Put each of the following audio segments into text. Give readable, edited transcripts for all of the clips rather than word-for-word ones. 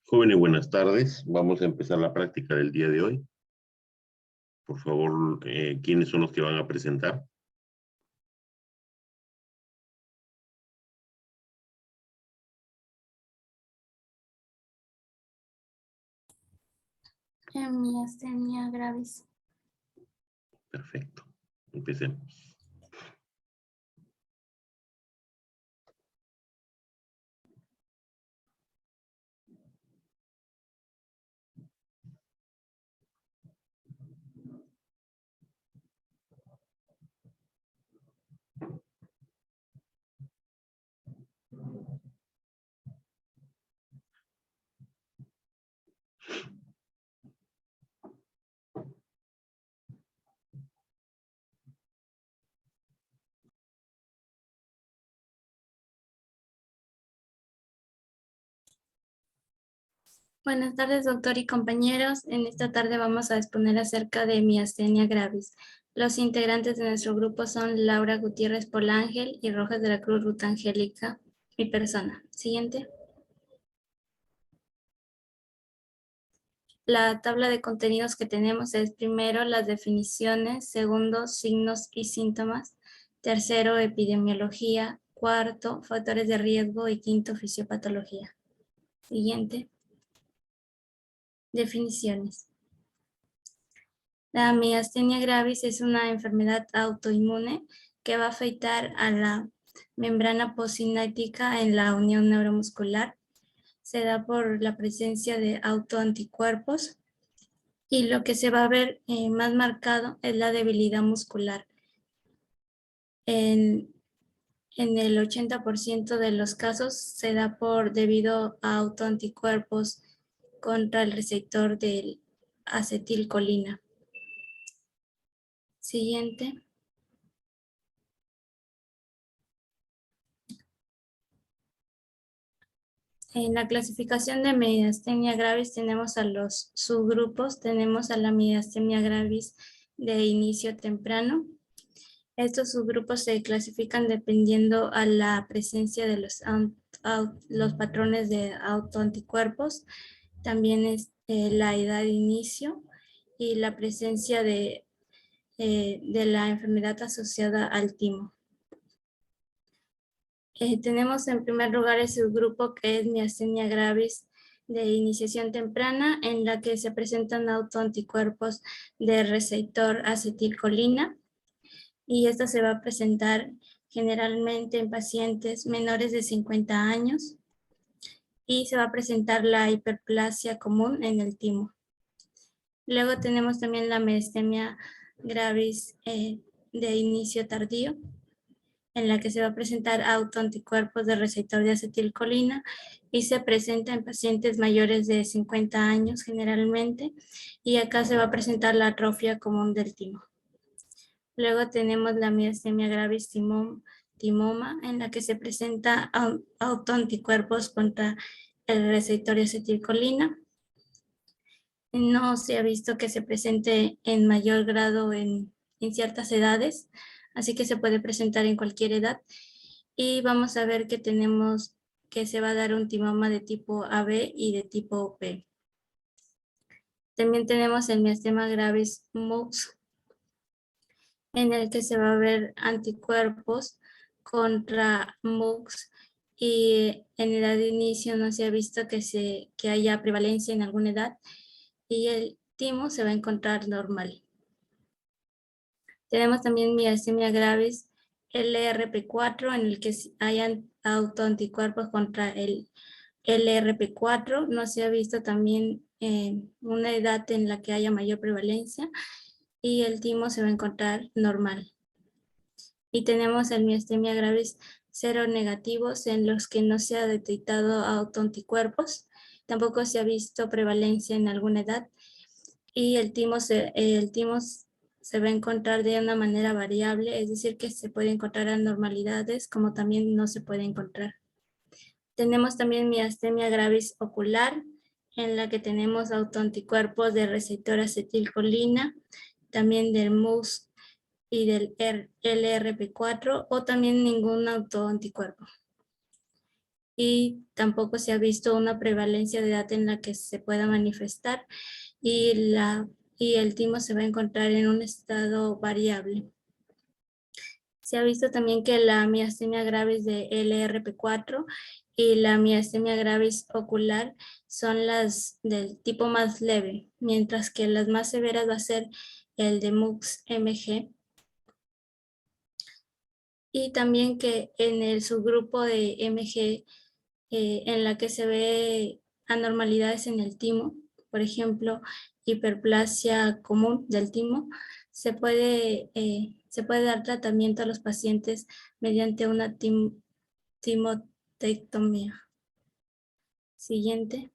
Jóvenes, buenas tardes. Vamos a empezar la práctica del día de hoy. Por favor, ¿quiénes son los que van a presentar? Miastenia gravis. Perfecto. Empecemos. Buenas tardes, doctor y compañeros. En esta tarde vamos a exponer acerca de miastenia gravis. Los integrantes de nuestro grupo son Laura Gutiérrez Polángel y Rojas de la Cruz Ruta Angélica, mi persona. Siguiente. La tabla de contenidos que tenemos es primero las definiciones, segundo signos y síntomas, tercero epidemiología, cuarto factores de riesgo y quinto fisiopatología. Siguiente. Definiciones. La miastenia gravis es una enfermedad autoinmune que va a afectar a la membrana postsináptica en la unión neuromuscular. Se da por la presencia de autoanticuerpos y lo que se va a ver más marcado es la debilidad muscular. En el 80% de los casos se da debido a autoanticuerpos contra el receptor de acetilcolina. Siguiente. En la clasificación de miastenia gravis tenemos a los subgrupos. Tenemos a la miastenia gravis de inicio temprano. Estos subgrupos se clasifican dependiendo a la presencia de los patrones de autoanticuerpos. También es la edad de inicio y la presencia de la enfermedad asociada al timo. Tenemos en primer lugar el subgrupo que es miastenia gravis de iniciación temprana, en la que se presentan autoanticuerpos de receptor acetilcolina, y esta se va a presentar generalmente en pacientes menores de 50 años y se va a presentar la hiperplasia común en el timo. Luego tenemos también la miastenia gravis de inicio tardío, en la que se va a presentar autoanticuerpos de receptor de acetilcolina y se presenta en pacientes mayores de 50 años generalmente, y acá se va a presentar la atrofia común del timo. Luego tenemos la miastenia gravis timoma, en la que se presenta autoanticuerpos contra el receptor de acetilcolina. No se ha visto que se presente en mayor grado en ciertas edades, así que se puede presentar en cualquier edad. Y vamos a ver que se va a dar un timoma de tipo AB y de tipo B. También tenemos el miastenia gravis mux, en el que se va a ver anticuerpos contra MUX, y en edad de inicio no se ha visto que haya prevalencia en alguna edad, y el timo se va a encontrar normal. Tenemos también miastenia gravis LRP4, en el que hayan autoanticuerpos contra el LRP4. No se ha visto también una edad en la que haya mayor prevalencia, y el timo se va a encontrar normal. Y tenemos el miastenia gravis seronegativos, en los que no se ha detectado autoanticuerpos, tampoco se ha visto prevalencia en alguna edad, y el timo se va a encontrar de una manera variable, es decir, que se puede encontrar anormalidades como también no se puede encontrar. Tenemos también miastenia gravis ocular, en la que tenemos autoanticuerpos de receptor acetilcolina, también del MUX y del LRP4, o también ningún autoanticuerpo. y tampoco se ha visto una prevalencia de edad en la que se pueda manifestar y, y el timo se va a encontrar en un estado variable. Se ha visto también que la miastenia gravis de LRP4 y la miastenia gravis ocular son las del tipo más leve, mientras que las más severas va a ser el de MUX-MG. Y también que en el subgrupo de MG, en la que se ve anormalidades en el timo, por ejemplo, hiperplasia común del timo, se puede dar tratamiento a los pacientes mediante una timotectomía. Siguiente.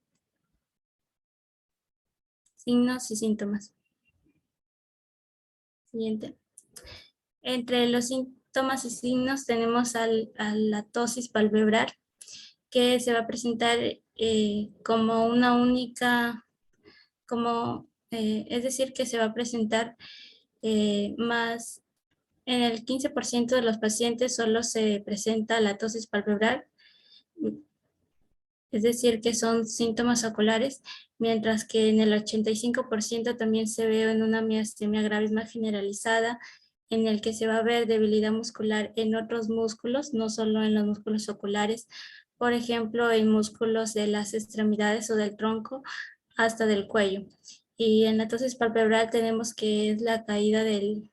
Signos y síntomas. Siguiente. Entre los síntomas y signos tenemos a la tosis palpebral, que se va a presentar como una única, es decir, que se va a presentar más, en el 15% de los pacientes solo se presenta la tosis palpebral, es decir, que son síntomas oculares, mientras que en el 85% también se ve en una miastenia gravis más generalizada, en el que se va a ver debilidad muscular en otros músculos, no solo en los músculos oculares, por ejemplo, en músculos de las extremidades o del tronco hasta del cuello. Y en la tosis palpebral tenemos que es la caída del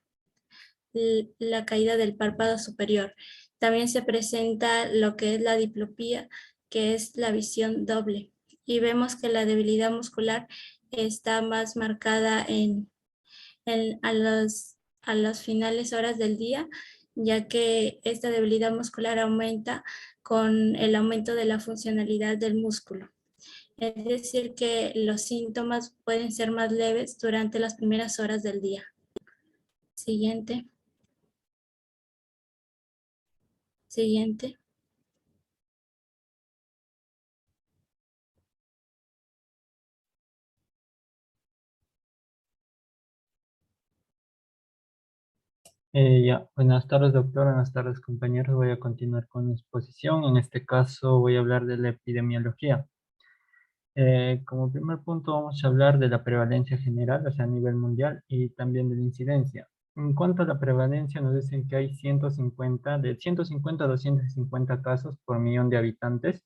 párpado superior. También se presenta lo que es la diplopía, que es la visión doble. Y vemos que la debilidad muscular está más marcada a las finales horas del día, ya que esta debilidad muscular aumenta con el aumento de la funcionalidad del músculo. Es decir, que los síntomas pueden ser más leves durante las primeras horas del día. Siguiente. Siguiente. Ya, buenas tardes, doctor. Buenas tardes, compañeros. Voy a continuar con mi exposición. En este caso voy a hablar de la epidemiología. Como primer punto vamos a hablar de la prevalencia general, o sea, a nivel mundial, y también de la incidencia. En cuanto a la prevalencia, nos dicen que hay de 150 a 250 casos por millón de habitantes,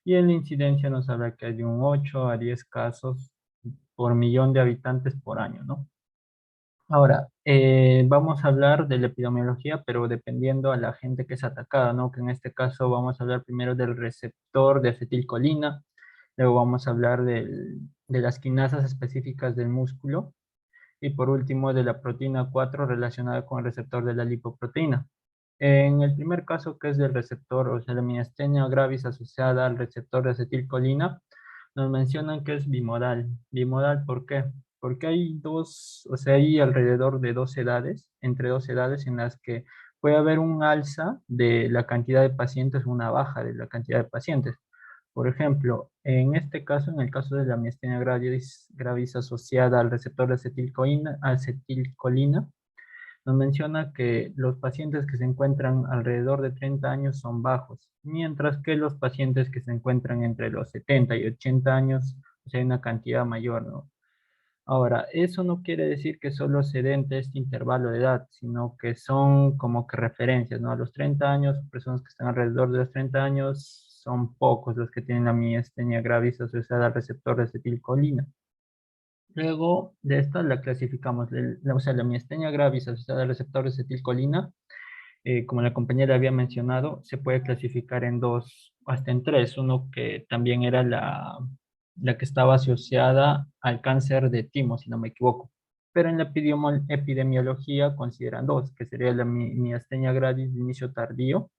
y en la incidencia nos habla que hay de un 8 a 10 casos por millón de habitantes por año, ¿no? Ahora, vamos a hablar de la epidemiología, pero dependiendo a la gente que es atacada, ¿no? Que en este caso vamos a hablar primero del receptor de acetilcolina, luego vamos a hablar de las quinasas específicas del músculo y por último de la proteína 4 relacionada con el receptor de la lipoproteína. En el primer caso, que es del receptor, o sea, la miastenia gravis asociada al receptor de acetilcolina, nos mencionan que es bimodal. Bimodal, ¿por qué? Porque hay o sea, hay alrededor de entre dos edades en las que puede haber un alza de la cantidad de pacientes, una baja de la cantidad de pacientes. Por ejemplo, en este caso, en el caso de la miastenia gravis asociada al receptor de acetilcolina, nos menciona que los pacientes que se encuentran alrededor de 30 años son bajos, mientras que los pacientes que se encuentran entre los 70 y 80 años, o sea, hay una cantidad mayor, ¿no? Ahora, eso no quiere decir que solo se den de este intervalo de edad, sino que son como que referencias, ¿no? A los 30 años, personas que están alrededor de los 30 años, son pocos los que tienen la miastenia gravis asociada al receptor de acetilcolina. Luego de esta la clasificamos, o sea, la miastenia gravis asociada al receptor de acetilcolina, como la compañera había mencionado, se puede clasificar en dos, hasta en tres. Uno que también era la que estaba asociada al cáncer de timo, si no me equivoco. Pero en la epidemiología consideran dos, que sería la miastenia gravis de inicio tardío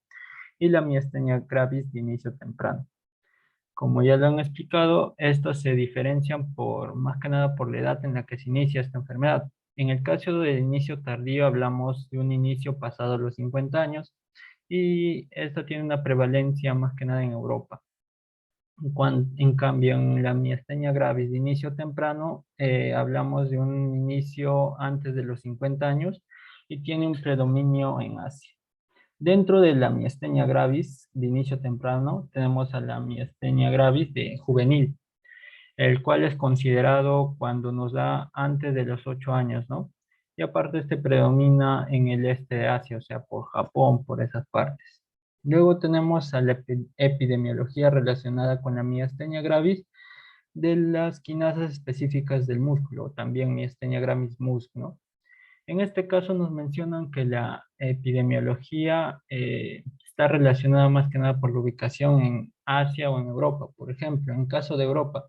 y la miastenia gravis de inicio temprano. Como ya lo han explicado, estos se diferencian más que nada por la edad en la que se inicia esta enfermedad. En el caso del inicio tardío hablamos de un inicio pasado los 50 años y esto tiene una prevalencia más que nada en Europa. En cambio, en la miastenia gravis de inicio temprano, hablamos de un inicio antes de los 50 años y tiene un predominio en Asia. Dentro de la miastenia gravis de inicio temprano, tenemos a la miastenia gravis de juvenil, el cual es considerado cuando nos da antes de los 8 años, ¿no? Y aparte este predomina en el este de Asia, o sea, por Japón, por esas partes. Luego tenemos a la epidemiología relacionada con la miastenia gravis de las quinasas específicas del músculo, también miastenia gravis mus, ¿no? En este caso nos mencionan que la epidemiología está relacionada más que nada por la ubicación en Asia o en Europa. Por ejemplo, en caso de Europa,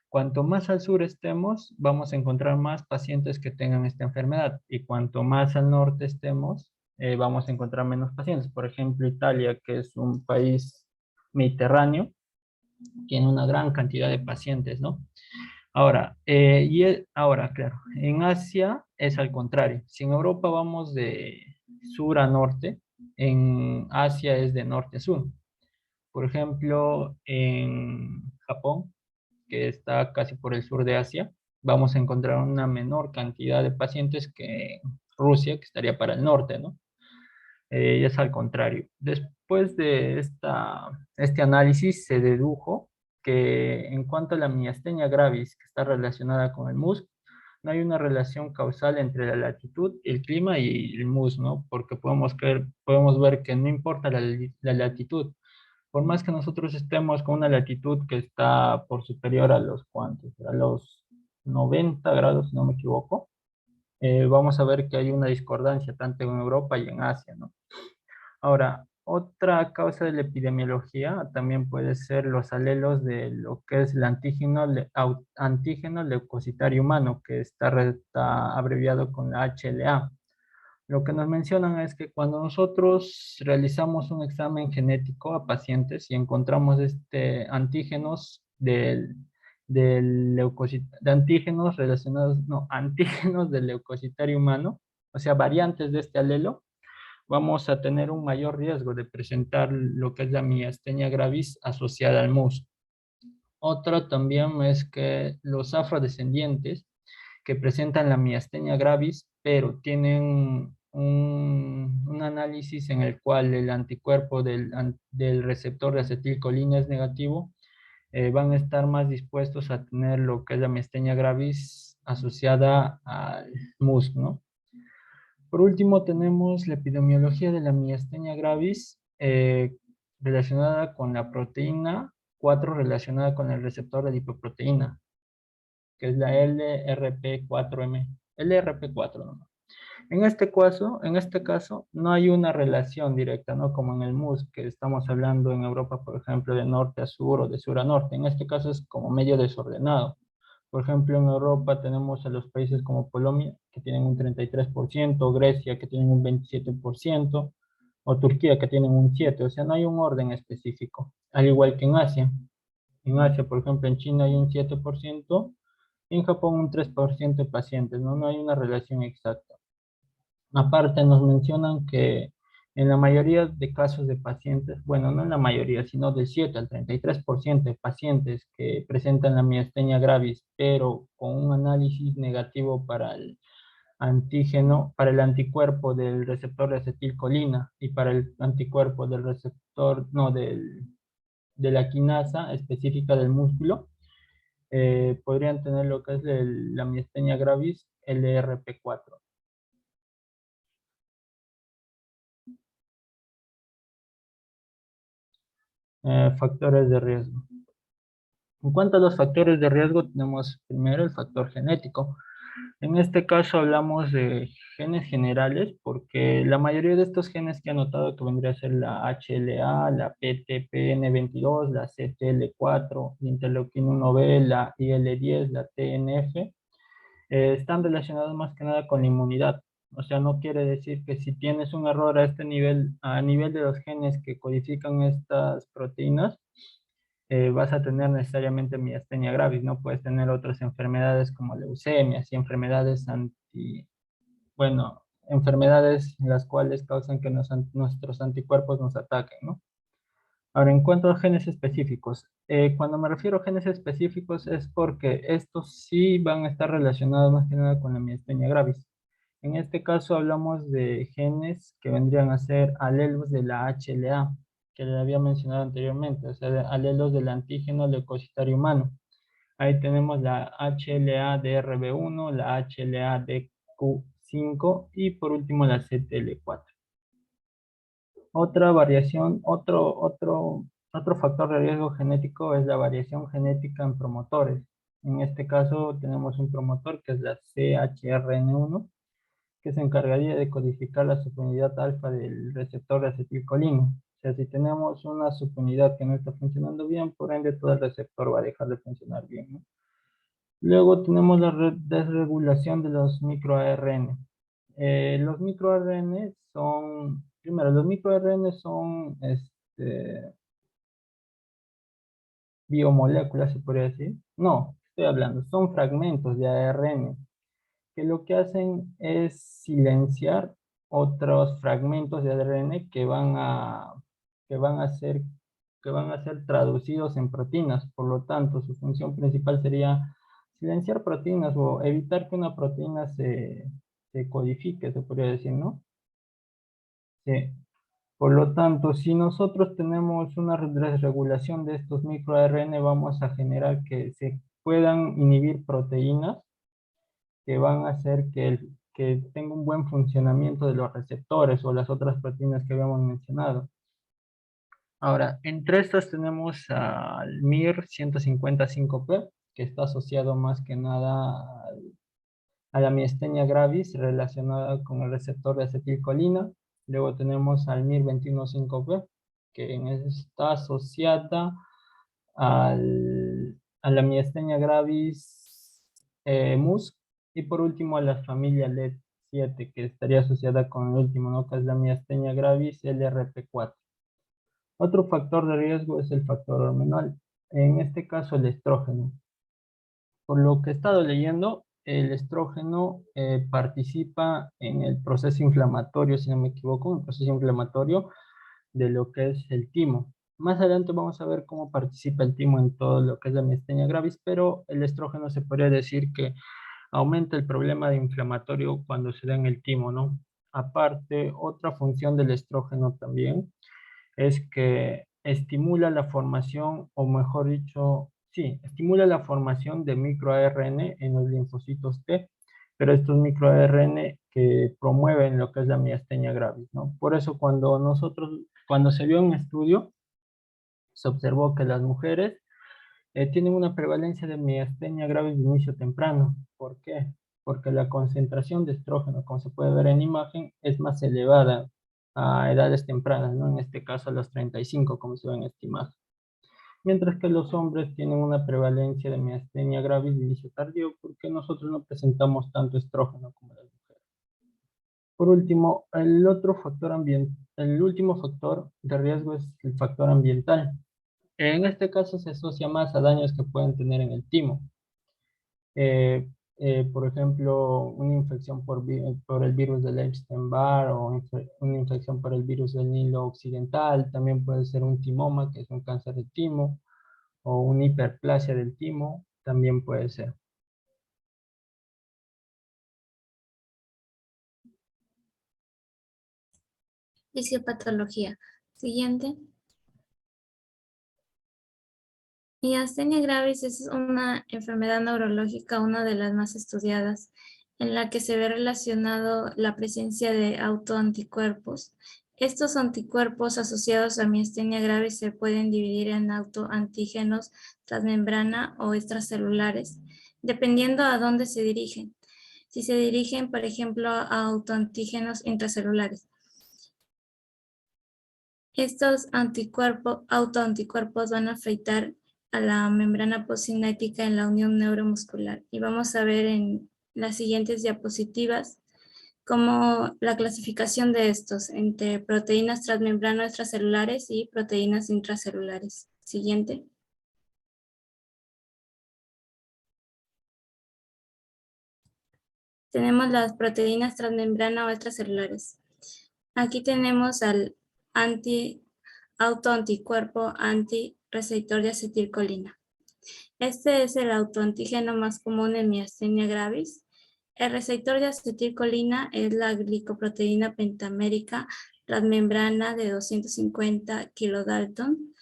cuanto más al sur estemos, vamos a encontrar más pacientes que tengan esta enfermedad. Y cuanto más al norte estemos, vamos a encontrar menos pacientes. Por ejemplo, Italia, que es un país mediterráneo, tiene una gran cantidad de pacientes, ¿no? Ahora, ahora, claro, en Asia es al contrario. Si en Europa vamos de sur a norte, en Asia es de norte a sur. Por ejemplo, en Japón, que está casi por el sur de Asia, vamos a encontrar una menor cantidad de pacientes que en Rusia, que estaría para el norte, ¿no? Y es al contrario. Después de este análisis se dedujo que en cuanto a la miastenia gravis, que está relacionada con el MUS, no hay una relación causal entre la latitud, el clima y el MUS, ¿no? Porque podemos ver que no importa la latitud, por más que nosotros estemos con una latitud que está por superior a los cuantos, a los 90 grados, si no me equivoco, vamos a ver que hay una discordancia tanto en Europa y en Asia, ¿no? Ahora, otra causa de la epidemiología también puede ser los alelos de lo que es el antígeno leucocitario humano, que está abreviado con la HLA. Lo que nos mencionan es que cuando nosotros realizamos un examen genético a pacientes y encontramos antígenos de antígenos relacionados, no, antígenos del leucocitario humano, o sea, variantes de este alelo, vamos a tener un mayor riesgo de presentar lo que es la miastenia gravis asociada al MUS. Otra también es que los afrodescendientes que presentan la miastenia gravis, pero tienen un análisis en el cual el anticuerpo del receptor de acetilcolina es negativo, van a estar más dispuestos a tener lo que es la miastenia gravis asociada al MUS, ¿no? Por último, tenemos la epidemiología de la miastenia gravis relacionada con la proteína 4 relacionada con el receptor de lipoproteína, que es la LRP4M, LRP4, ¿no? En este caso, no hay una relación directa, ¿no? Como en el MUS, que estamos hablando en Europa, por ejemplo, de norte a sur o de sur a norte. En este caso es como medio desordenado. Por ejemplo, en Europa tenemos a los países como Polonia, que tienen un 33%, Grecia, que tienen un 27%, o Turquía, que tienen un 7%. O sea, no hay un orden específico. Al igual que en Asia. En Asia, por ejemplo, en China hay un 7%, y en Japón un 3% de pacientes, ¿no? No hay una relación exacta. Aparte, nos mencionan que en la mayoría de casos de pacientes, bueno, no en la mayoría, sino del 7 al 33% de pacientes que presentan la miastenia gravis, pero con un análisis negativo para el antígeno, para el anticuerpo del receptor de acetilcolina y para el anticuerpo del receptor, no, de la quinasa específica del músculo, podrían tener lo que es la miastenia gravis LRP4. Factores de riesgo. En cuanto a los factores de riesgo, tenemos primero el factor genético. En este caso hablamos de genes generales porque la mayoría de estos genes que he notado que vendría a ser la HLA, la PTPN22, la CTL4, la interleuquina 1B, la IL10, la TNF, están relacionados más que nada con la inmunidad. O sea, no quiere decir que si tienes un error a este nivel, a nivel de los genes que codifican estas proteínas, vas a tener necesariamente miastenia gravis, ¿no? Puedes tener otras enfermedades como leucemias y enfermedades bueno, enfermedades en las cuales causan que nuestros anticuerpos nos ataquen, ¿no? Ahora, en cuanto a genes específicos, cuando me refiero a genes específicos es porque estos sí van a estar relacionados más que nada con la miastenia gravis. En este caso hablamos de genes que vendrían a ser alelos de la HLA, que le había mencionado anteriormente, o sea, alelos del antígeno leucocitario humano. Ahí tenemos la HLA-DRB1, la HLA-DQ5 y por último la CTL4. Otra variación, otro factor de riesgo genético es la variación genética en promotores. En este caso tenemos un promotor que es la CHRN1, que se encargaría de codificar la subunidad alfa del receptor de acetilcolina. O sea, si tenemos una subunidad que no está funcionando bien, por ende todo el receptor va a dejar de funcionar bien, ¿no? Luego tenemos la desregulación de los microARN. Los microARN son, primero, los microARN son biomoléculas, se podría decir. No, estoy hablando, son fragmentos de ARN que lo que hacen es silenciar otros fragmentos de ARN que van a ser, que van a ser traducidos en proteínas. Por lo tanto, su función principal sería silenciar proteínas o evitar que una proteína se codifique, se podría decir, ¿no? Sí. Por lo tanto, si nosotros tenemos una desregulación de estos microARN, vamos a generar que se puedan inhibir proteínas que van a hacer que tenga un buen funcionamiento de los receptores o las otras proteínas que habíamos mencionado. Ahora, entre estas tenemos al MIR155P, que está asociado más que nada a la miastenia gravis relacionada con el receptor de acetilcolina. Luego tenemos al MIR215P, que está asociada a la miastenia gravis MUSC, y por último a la familia LED7, que estaría asociada con el último, ¿no? Que es la miastenia gravis LRP4. Otro factor de riesgo es el factor hormonal, en este caso el estrógeno. Por lo que he estado leyendo, el estrógeno participa en el proceso inflamatorio, si no me equivoco, en el proceso inflamatorio de lo que es el timo. Más adelante vamos a ver cómo participa el timo en todo lo que es la miastenia gravis, pero el estrógeno se podría decir que aumenta el problema de inflamatorio cuando se da en el timo, ¿no? Aparte, otra función del estrógeno también es que estimula la formación, o mejor dicho, sí, estimula la formación de microARN en los linfocitos T, pero estos microARN que promueven lo que es la miastenia gravis, ¿no? Por eso cuando se vio un estudio, se observó que las mujeres tienen una prevalencia de miastenia gravis de inicio temprano. ¿Por qué? Porque la concentración de estrógeno, como se puede ver en imagen, es más elevada a edades tempranas, ¿no? En este caso a los 35, como se ve en esta imagen. Mientras que los hombres tienen una prevalencia de miastenia gravis de inicio tardío porque nosotros no presentamos tanto estrógeno como las mujeres. Por último, el último factor de riesgo es el factor ambiental. En este caso se asocia más a daños que pueden tener en el timo. Por ejemplo, una infección por el virus del Epstein-Barr o una infección por el virus del Nilo Occidental. También puede ser un timoma, que es un cáncer de timo, o una hiperplasia del timo, también puede ser. Fisiopatología. Siguiente. Miastenia gravis es una enfermedad neurológica, una de las más estudiadas, en la que se ve relacionado la presencia de autoanticuerpos. Estos anticuerpos asociados a miastenia gravis se pueden dividir en autoantígenos transmembrana o extracelulares, dependiendo a dónde se dirigen. Si se dirigen, por ejemplo, a autoantígenos intracelulares. Estos autoanticuerpos van a afectar a la membrana postcinética en la unión neuromuscular. Y vamos a ver en las siguientes diapositivas como la clasificación de estos entre proteínas transmembrana extracelulares y proteínas intracelulares. Siguiente. Tenemos las proteínas transmembrana o extracelulares. Aquí tenemos al autoanticuerpo antirreceptor de acetilcolina. Este es el autoantígeno más común en miastenia gravis El receptor de acetilcolina es la glicoproteína pentamérica transmembrana de 250 kilodalton.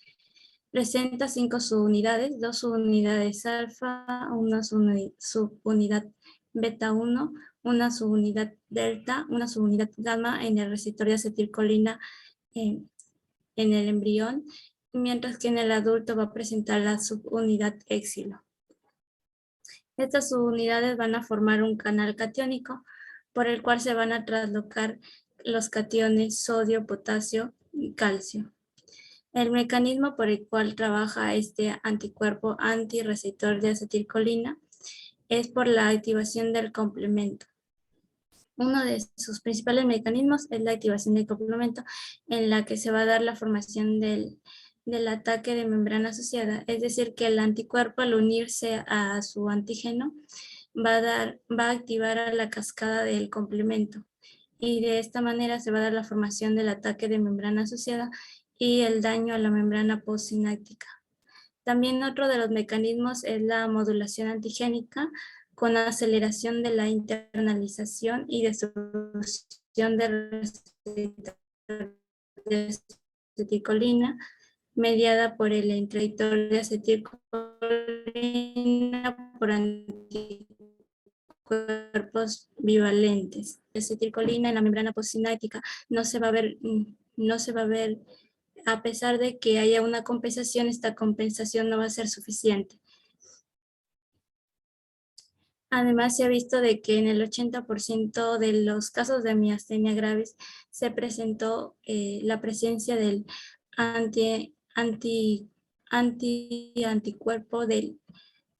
Presenta 5 subunidades, 2 subunidades alfa, una subunidad beta 1, una subunidad delta, una subunidad gamma en el receptor de acetilcolina en el embrión, mientras que en el adulto va a presentar la subunidad éxilo. Estas subunidades van a formar un canal catiónico por el cual se van a traslocar los cationes sodio, potasio y calcio. El mecanismo por el cual trabaja este anticuerpo antirreceptor de acetilcolina es por la activación del complemento. Uno de sus principales mecanismos es la activación del complemento, en la que se va a dar la formación del ataque de membrana asociada. Es decir, que el anticuerpo, al unirse a su antígeno, va a activar a la cascada del complemento. Y de esta manera se va a dar la formación del ataque de membrana asociada y el daño a la membrana postsináptica. También otro de los mecanismos es la modulación antigénica, con aceleración de la internalización y destrucción de acetilcolina, mediada por el intraductor de acetilcolina por anticuerpos bivalentes. La acetilcolina en la membrana postsináptica no se va a ver, a pesar de que haya una compensación, esta compensación no va a ser suficiente. Además, se ha visto de que en el 80% de los casos de miastenia gravis se presentó la presencia del anticuerpo del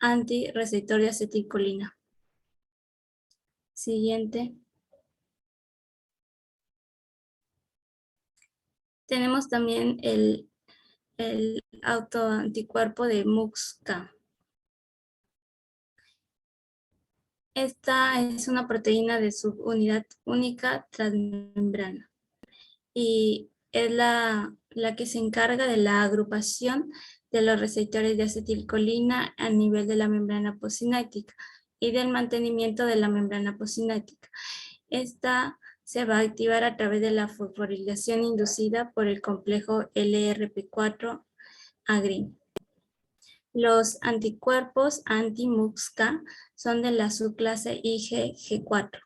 antirreceptor de acetilcolina. Siguiente. Tenemos también el autoanticuerpo de MUX-K. Esta es una proteína de subunidad única transmembrana y es la que se encarga de la agrupación de los receptores de acetilcolina a nivel de la membrana postsináptica y del mantenimiento de la membrana postsináptica. Esta se va a activar a través de la fosforilación inducida por el complejo LRP4-agrin. Los anticuerpos anti-MUX-K son de la subclase IgG4.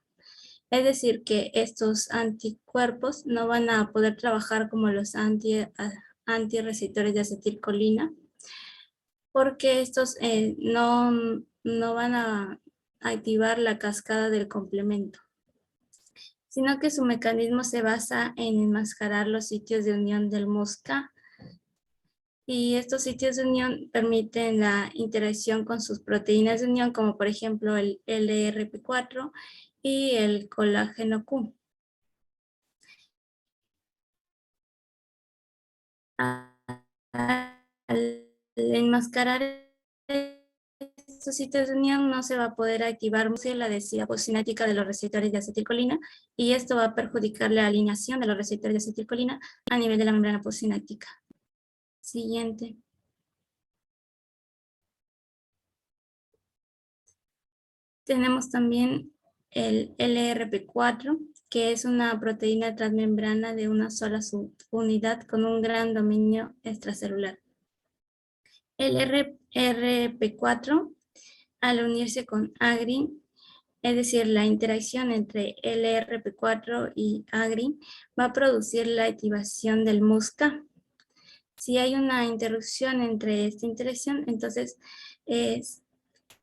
Es decir, que estos anticuerpos no van a poder trabajar como los antirreceptores de acetilcolina, porque estos no van a activar la cascada del complemento, sino que su mecanismo se basa en enmascarar los sitios de unión del MUX-K. Y estos sitios de unión permiten la interacción con sus proteínas de unión, como por ejemplo el LRP4 y el colágeno Q. Al enmascarar estos sitios de unión no se va a poder activar la adhesiva postsináptica de los receptores de acetilcolina, y esto va a perjudicar la alineación de los receptores de acetilcolina a nivel de la membrana postsináptica. Siguiente. Tenemos también el LRP4, que es una proteína transmembrana de una sola subunidad con un gran dominio extracelular. El LRP4, al unirse con agrin, es decir, la interacción entre LRP4 y agrin, va a producir la activación del MUX-K. Si hay una interrupción entre esta interacción, entonces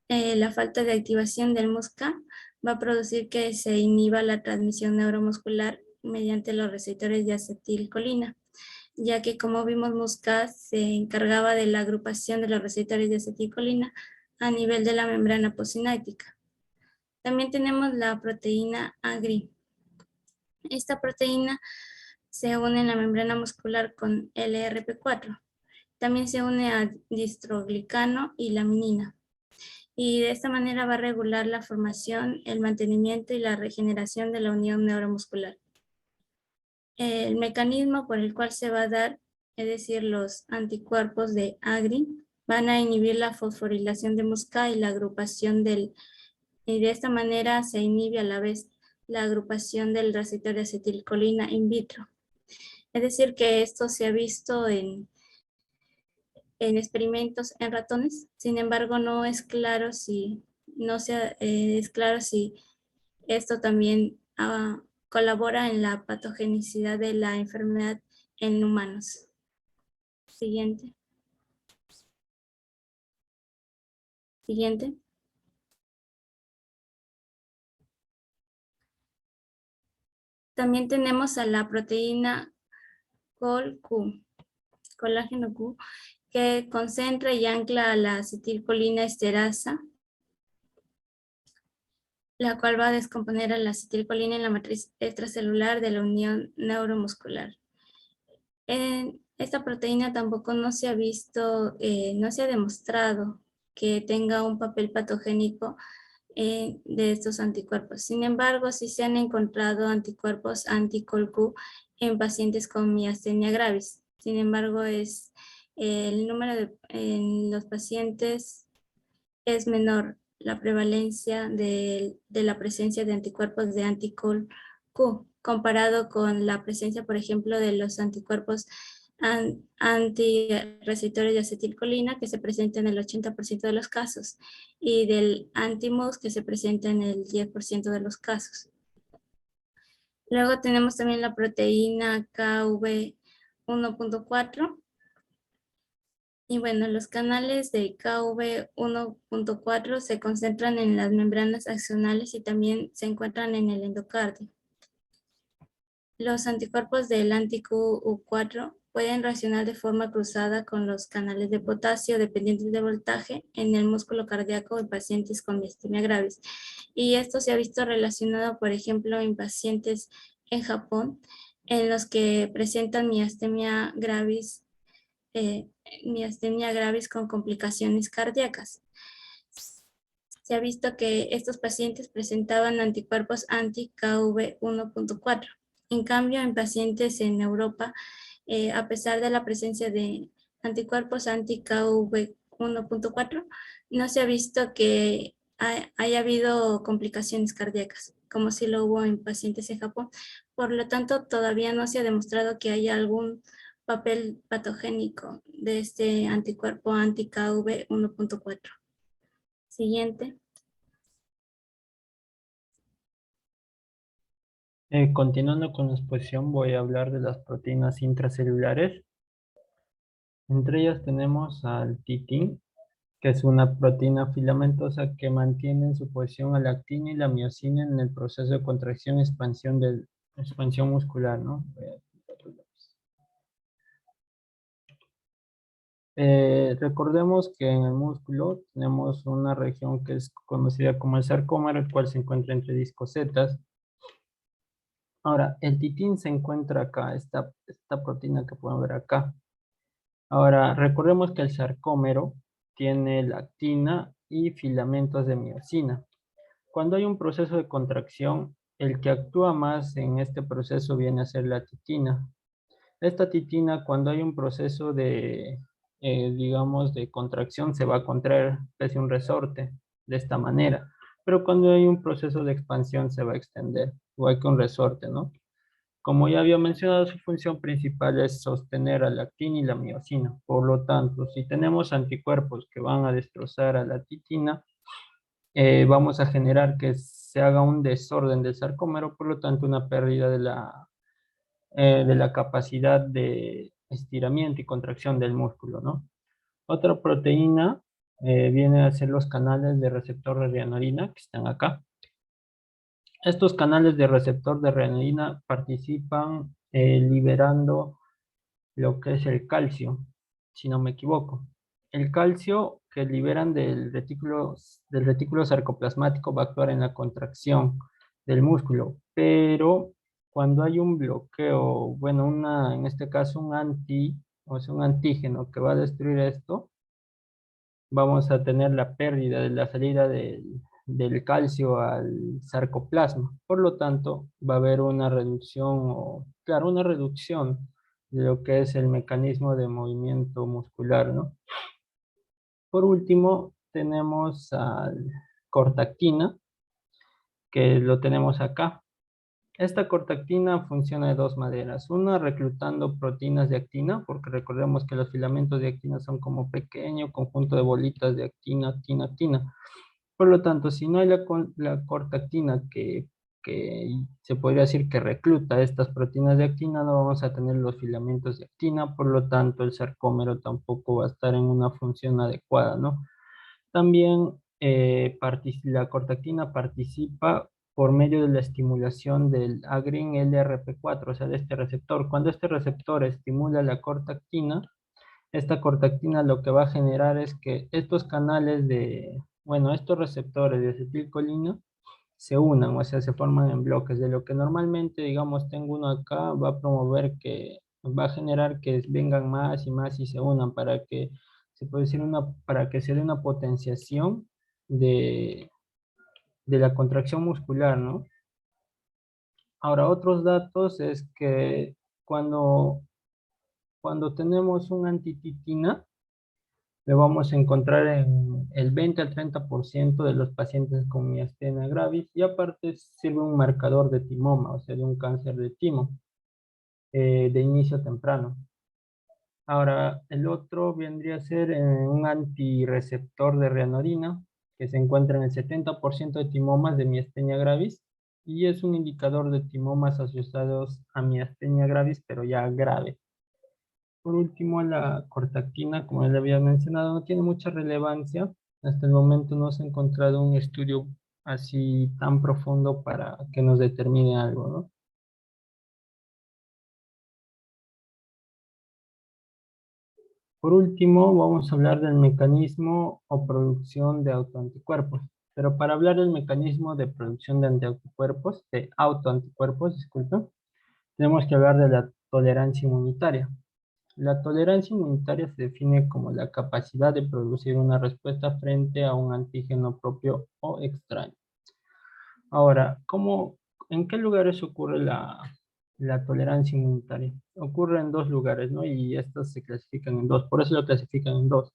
la falta de activación del MUX-K va a producir que se inhiba la transmisión neuromuscular mediante los receptores de acetilcolina, ya que, como vimos, MUX-K se encargaba de la agrupación de los receptores de acetilcolina a nivel de la membrana postsináptica. También tenemos la proteína agrin. Esta proteína se une en la membrana muscular con LRP4. También se une a distroglicano y laminina. Y de esta manera va a regular la formación, el mantenimiento y la regeneración de la unión neuromuscular. El mecanismo por el cual se va a dar, es decir, los anticuerpos de agrin, van a inhibir la fosforilación de MUX-K y la agrupación del y de esta manera se inhibe a la vez la agrupación del receptor de acetilcolina in vitro. Es decir, que esto se ha visto en experimentos en ratones. Sin embargo, no es claro si, es claro si esto también colabora en la patogenicidad de la enfermedad en humanos. Siguiente. Siguiente. También tenemos a la proteína CoQ, colágeno Q, que concentra y ancla a la acetilcolina esterasa, la cual va a descomponer a la acetilcolina en la matriz extracelular de la unión neuromuscular. Esta proteína tampoco no se ha visto, no se ha demostrado que tenga un papel patogénico de estos anticuerpos. Sin embargo, sí se han encontrado anticuerpos anti-CoQ en pacientes con miastenia gravis. Sin embargo, el número en los pacientes es menor la prevalencia de la presencia de anticuerpos de anti-CoQ comparado con la presencia, por ejemplo, de los anticuerpos antirreceptores de acetilcolina que se presenta en el 80% de los casos y del anti-MUX que se presenta en el 10% de los casos. Luego tenemos también la proteína KV1.4. Y bueno, los canales de KV1.4 se concentran en las membranas axonales y también se encuentran en el endocardio. Los anticuerpos del anti-Q4 pueden reaccionar de forma cruzada con los canales de potasio dependientes de voltaje en el músculo cardíaco en pacientes con miastenia gravis. Y esto se ha visto relacionado, por ejemplo, en pacientes en Japón, en los que presentan miastenia gravis con complicaciones cardíacas. Se ha visto que estos pacientes presentaban anticuerpos anti-KV1.4. En cambio, en pacientes en Europa, a pesar de la presencia de anticuerpos anti-KV1.4, no se ha visto que haya habido complicaciones cardíacas, como si lo hubo en pacientes en Japón. Por lo tanto, todavía no se ha demostrado que haya algún papel patogénico de este anticuerpo anti-KV1.4. Siguiente. Continuando con la exposición, voy a hablar de las proteínas intracelulares. Entre ellas tenemos al titin, que es una proteína filamentosa que mantiene en su posición a la actina y la miosina en el proceso de contracción y expansión muscular, ¿no? Recordemos que en el músculo tenemos una región que es conocida como el sarcómero, el cual se encuentra entre discosetas. Ahora, el titin se encuentra acá, esta proteína que pueden ver acá. Ahora, recordemos que el sarcómero tiene la actina y filamentos de miosina. Cuando hay un proceso de contracción, el que actúa más en este proceso viene a ser la titina. Esta titina, cuando hay un proceso de, digamos, de contracción, se va a contraer pese un resorte de esta manera. Pero cuando hay un proceso de expansión, se va a extender, igual que un resorte, ¿no? Como ya había mencionado, su función principal es sostener a la actina y la miosina. Por lo tanto, si tenemos anticuerpos que van a destrozar a la titina, vamos a generar que se haga un desorden del sarcómero, por lo tanto, una pérdida de la capacidad de estiramiento y contracción del músculo, ¿no? Otra proteína viene a ser los canales de receptor de ryanodina, que están acá. Estos canales de receptor de ryanodina participan liberando lo que es el calcio, si no me equivoco. El calcio que liberan del retículo sarcoplasmático va a actuar en la contracción del músculo, pero cuando hay un bloqueo, bueno, en este caso un antígeno que va a destruir esto, vamos a tener la pérdida de la salida del calcio al sarcoplasma. Por lo tanto, va a haber una reducción, una reducción de lo que es el mecanismo de movimiento muscular, ¿no? Por último, tenemos al cortactina, que lo tenemos acá. Esta cortactina funciona de dos maneras. Una, reclutando proteínas de actina, porque recordemos que los filamentos de actina son como pequeño conjunto de bolitas de actina, actina, actina. Por lo tanto, si no hay la cortactina que se podría decir que recluta estas proteínas de actina, no vamos a tener los filamentos de actina, por lo tanto el sarcómero tampoco va a estar en una función adecuada, ¿no? También la cortactina participa por medio de la estimulación del Agrin LRP4, o sea, de este receptor. Cuando este receptor estimula la cortactina, esta cortactina lo que va a generar es que estos canales estos receptores de acetilcolina se unan, o sea, se forman en bloques. De lo que normalmente, digamos, tengo uno acá, va a generar que vengan más y más y se unan se puede decir para que se dé una potenciación de, de la contracción muscular, ¿no? Ahora, otros datos es que cuando tenemos un antititina, lo vamos a encontrar en el 20 al 30% de los pacientes con miastenia gravis y aparte sirve un marcador de timoma, o sea, de un cáncer de timo de inicio temprano. Ahora, el otro vendría a ser un antirreceptor de reanodina que se encuentra en el 70% de timomas de miastenia gravis y es un indicador de timomas asociados a miastenia gravis, pero ya grave. Por último, la cortactina, como ya había mencionado, no tiene mucha relevancia. Hasta el momento no se ha encontrado un estudio así tan profundo para que nos determine algo, ¿no? Por último, vamos a hablar del mecanismo o producción de autoanticuerpos. Pero para hablar del mecanismo de producción de autoanticuerpos, disculpa, tenemos que hablar de la tolerancia inmunitaria. La tolerancia inmunitaria se define como la capacidad de producir una respuesta frente a un antígeno propio o extraño. Ahora, en qué lugares ocurre la tolerancia inmunitaria? Ocurre en dos lugares, ¿no? Y estas se clasifican en dos, por eso lo clasifican en dos.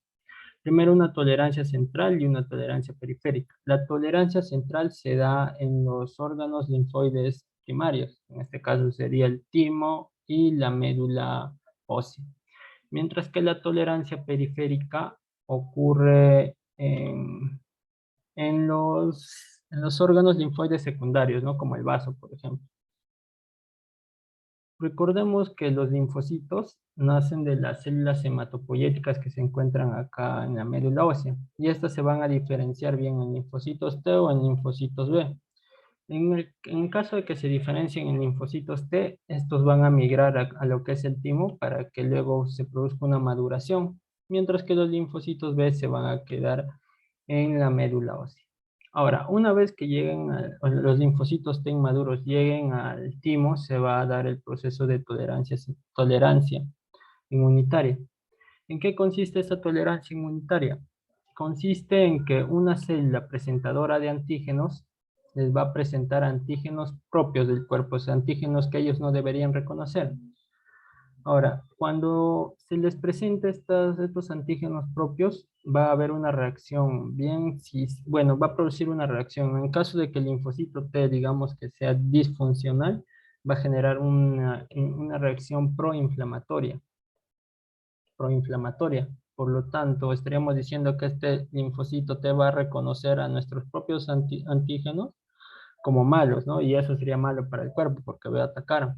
Primero, una tolerancia central y una tolerancia periférica. La tolerancia central se da en los órganos linfoides primarios, en este caso sería el timo y la médula ósea. Mientras que la tolerancia periférica ocurre en los órganos linfoides secundarios, ¿no? Como el vaso, por ejemplo. Recordemos que los linfocitos nacen de las células hematopoyéticas que se encuentran acá en la médula ósea y estas se van a diferenciar bien en linfocitos T o en linfocitos B. En caso de que se diferencien en linfocitos T, estos van a migrar a lo que es el timo para que luego se produzca una maduración, mientras que los linfocitos B se van a quedar en la médula ósea. Ahora, una vez que los linfocitos T inmaduros lleguen al timo, se va a dar el proceso de tolerancia inmunitaria. ¿En qué consiste esta tolerancia inmunitaria? Consiste en que una célula presentadora de antígenos les va a presentar antígenos propios del cuerpo, o sea, antígenos que ellos no deberían reconocer. Ahora, cuando se les presenta estos antígenos propios, va a haber una reacción, va a producir una reacción. En caso de que el linfocito T, digamos que sea disfuncional, va a generar una reacción proinflamatoria. Por lo tanto, estaríamos diciendo que este linfocito T va a reconocer a nuestros propios antígenos como malos, ¿no? Y eso sería malo para el cuerpo porque va a atacar.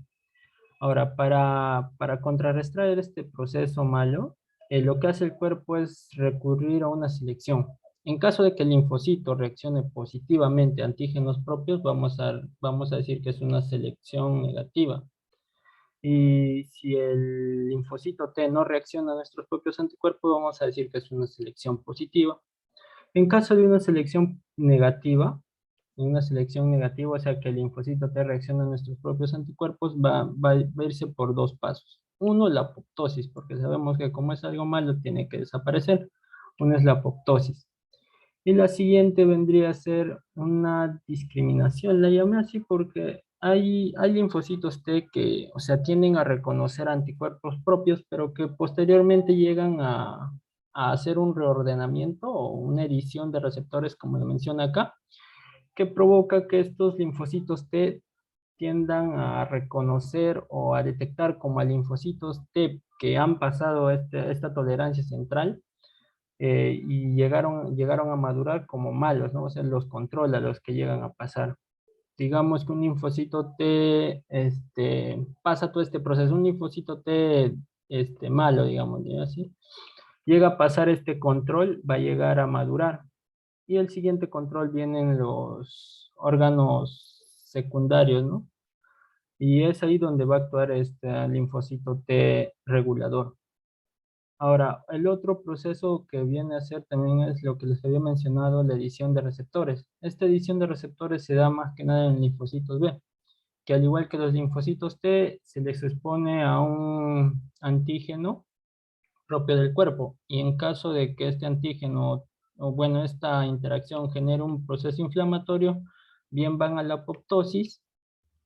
Ahora, para contrarrestar este proceso malo, lo que hace el cuerpo es recurrir a una selección. En caso de que el linfocito reaccione positivamente a antígenos propios, vamos a decir que es una selección negativa. Y si el linfocito T no reacciona a nuestros propios anticuerpos, vamos a decir que es una selección positiva. En caso de una selección negativa, o sea que el linfocito T reacciona a nuestros propios anticuerpos, va a irse por dos pasos. Uno, la apoptosis, porque sabemos que como es algo malo, tiene que desaparecer. Uno es la apoptosis. Y la siguiente vendría a ser una discriminación. La llamé así porque hay linfocitos T que, o sea, tienden a reconocer anticuerpos propios, pero que posteriormente llegan a hacer un reordenamiento o una edición de receptores, como lo menciona acá, que provoca que estos linfocitos T tiendan a reconocer o a detectar como a linfocitos T que han pasado esta tolerancia central y llegaron a madurar como malos, ¿no? O sea, los controla los que llegan a pasar. Digamos que un linfocito T pasa todo este proceso, un linfocito T malo, digamos, ¿ya? Así, llega a pasar este control, va a llegar a madurar. Y el siguiente control vienen los órganos secundarios, ¿no? Y es ahí donde va a actuar este linfocito T regulador. Ahora, el otro proceso que viene a ser también es lo que les había mencionado, la edición de receptores. Esta edición de receptores se da más que nada en linfocitos B, que al igual que los linfocitos T, se les expone a un antígeno propio del cuerpo. Y en caso de que este antígeno, o bueno, esta interacción genere un proceso inflamatorio, bien van a la apoptosis,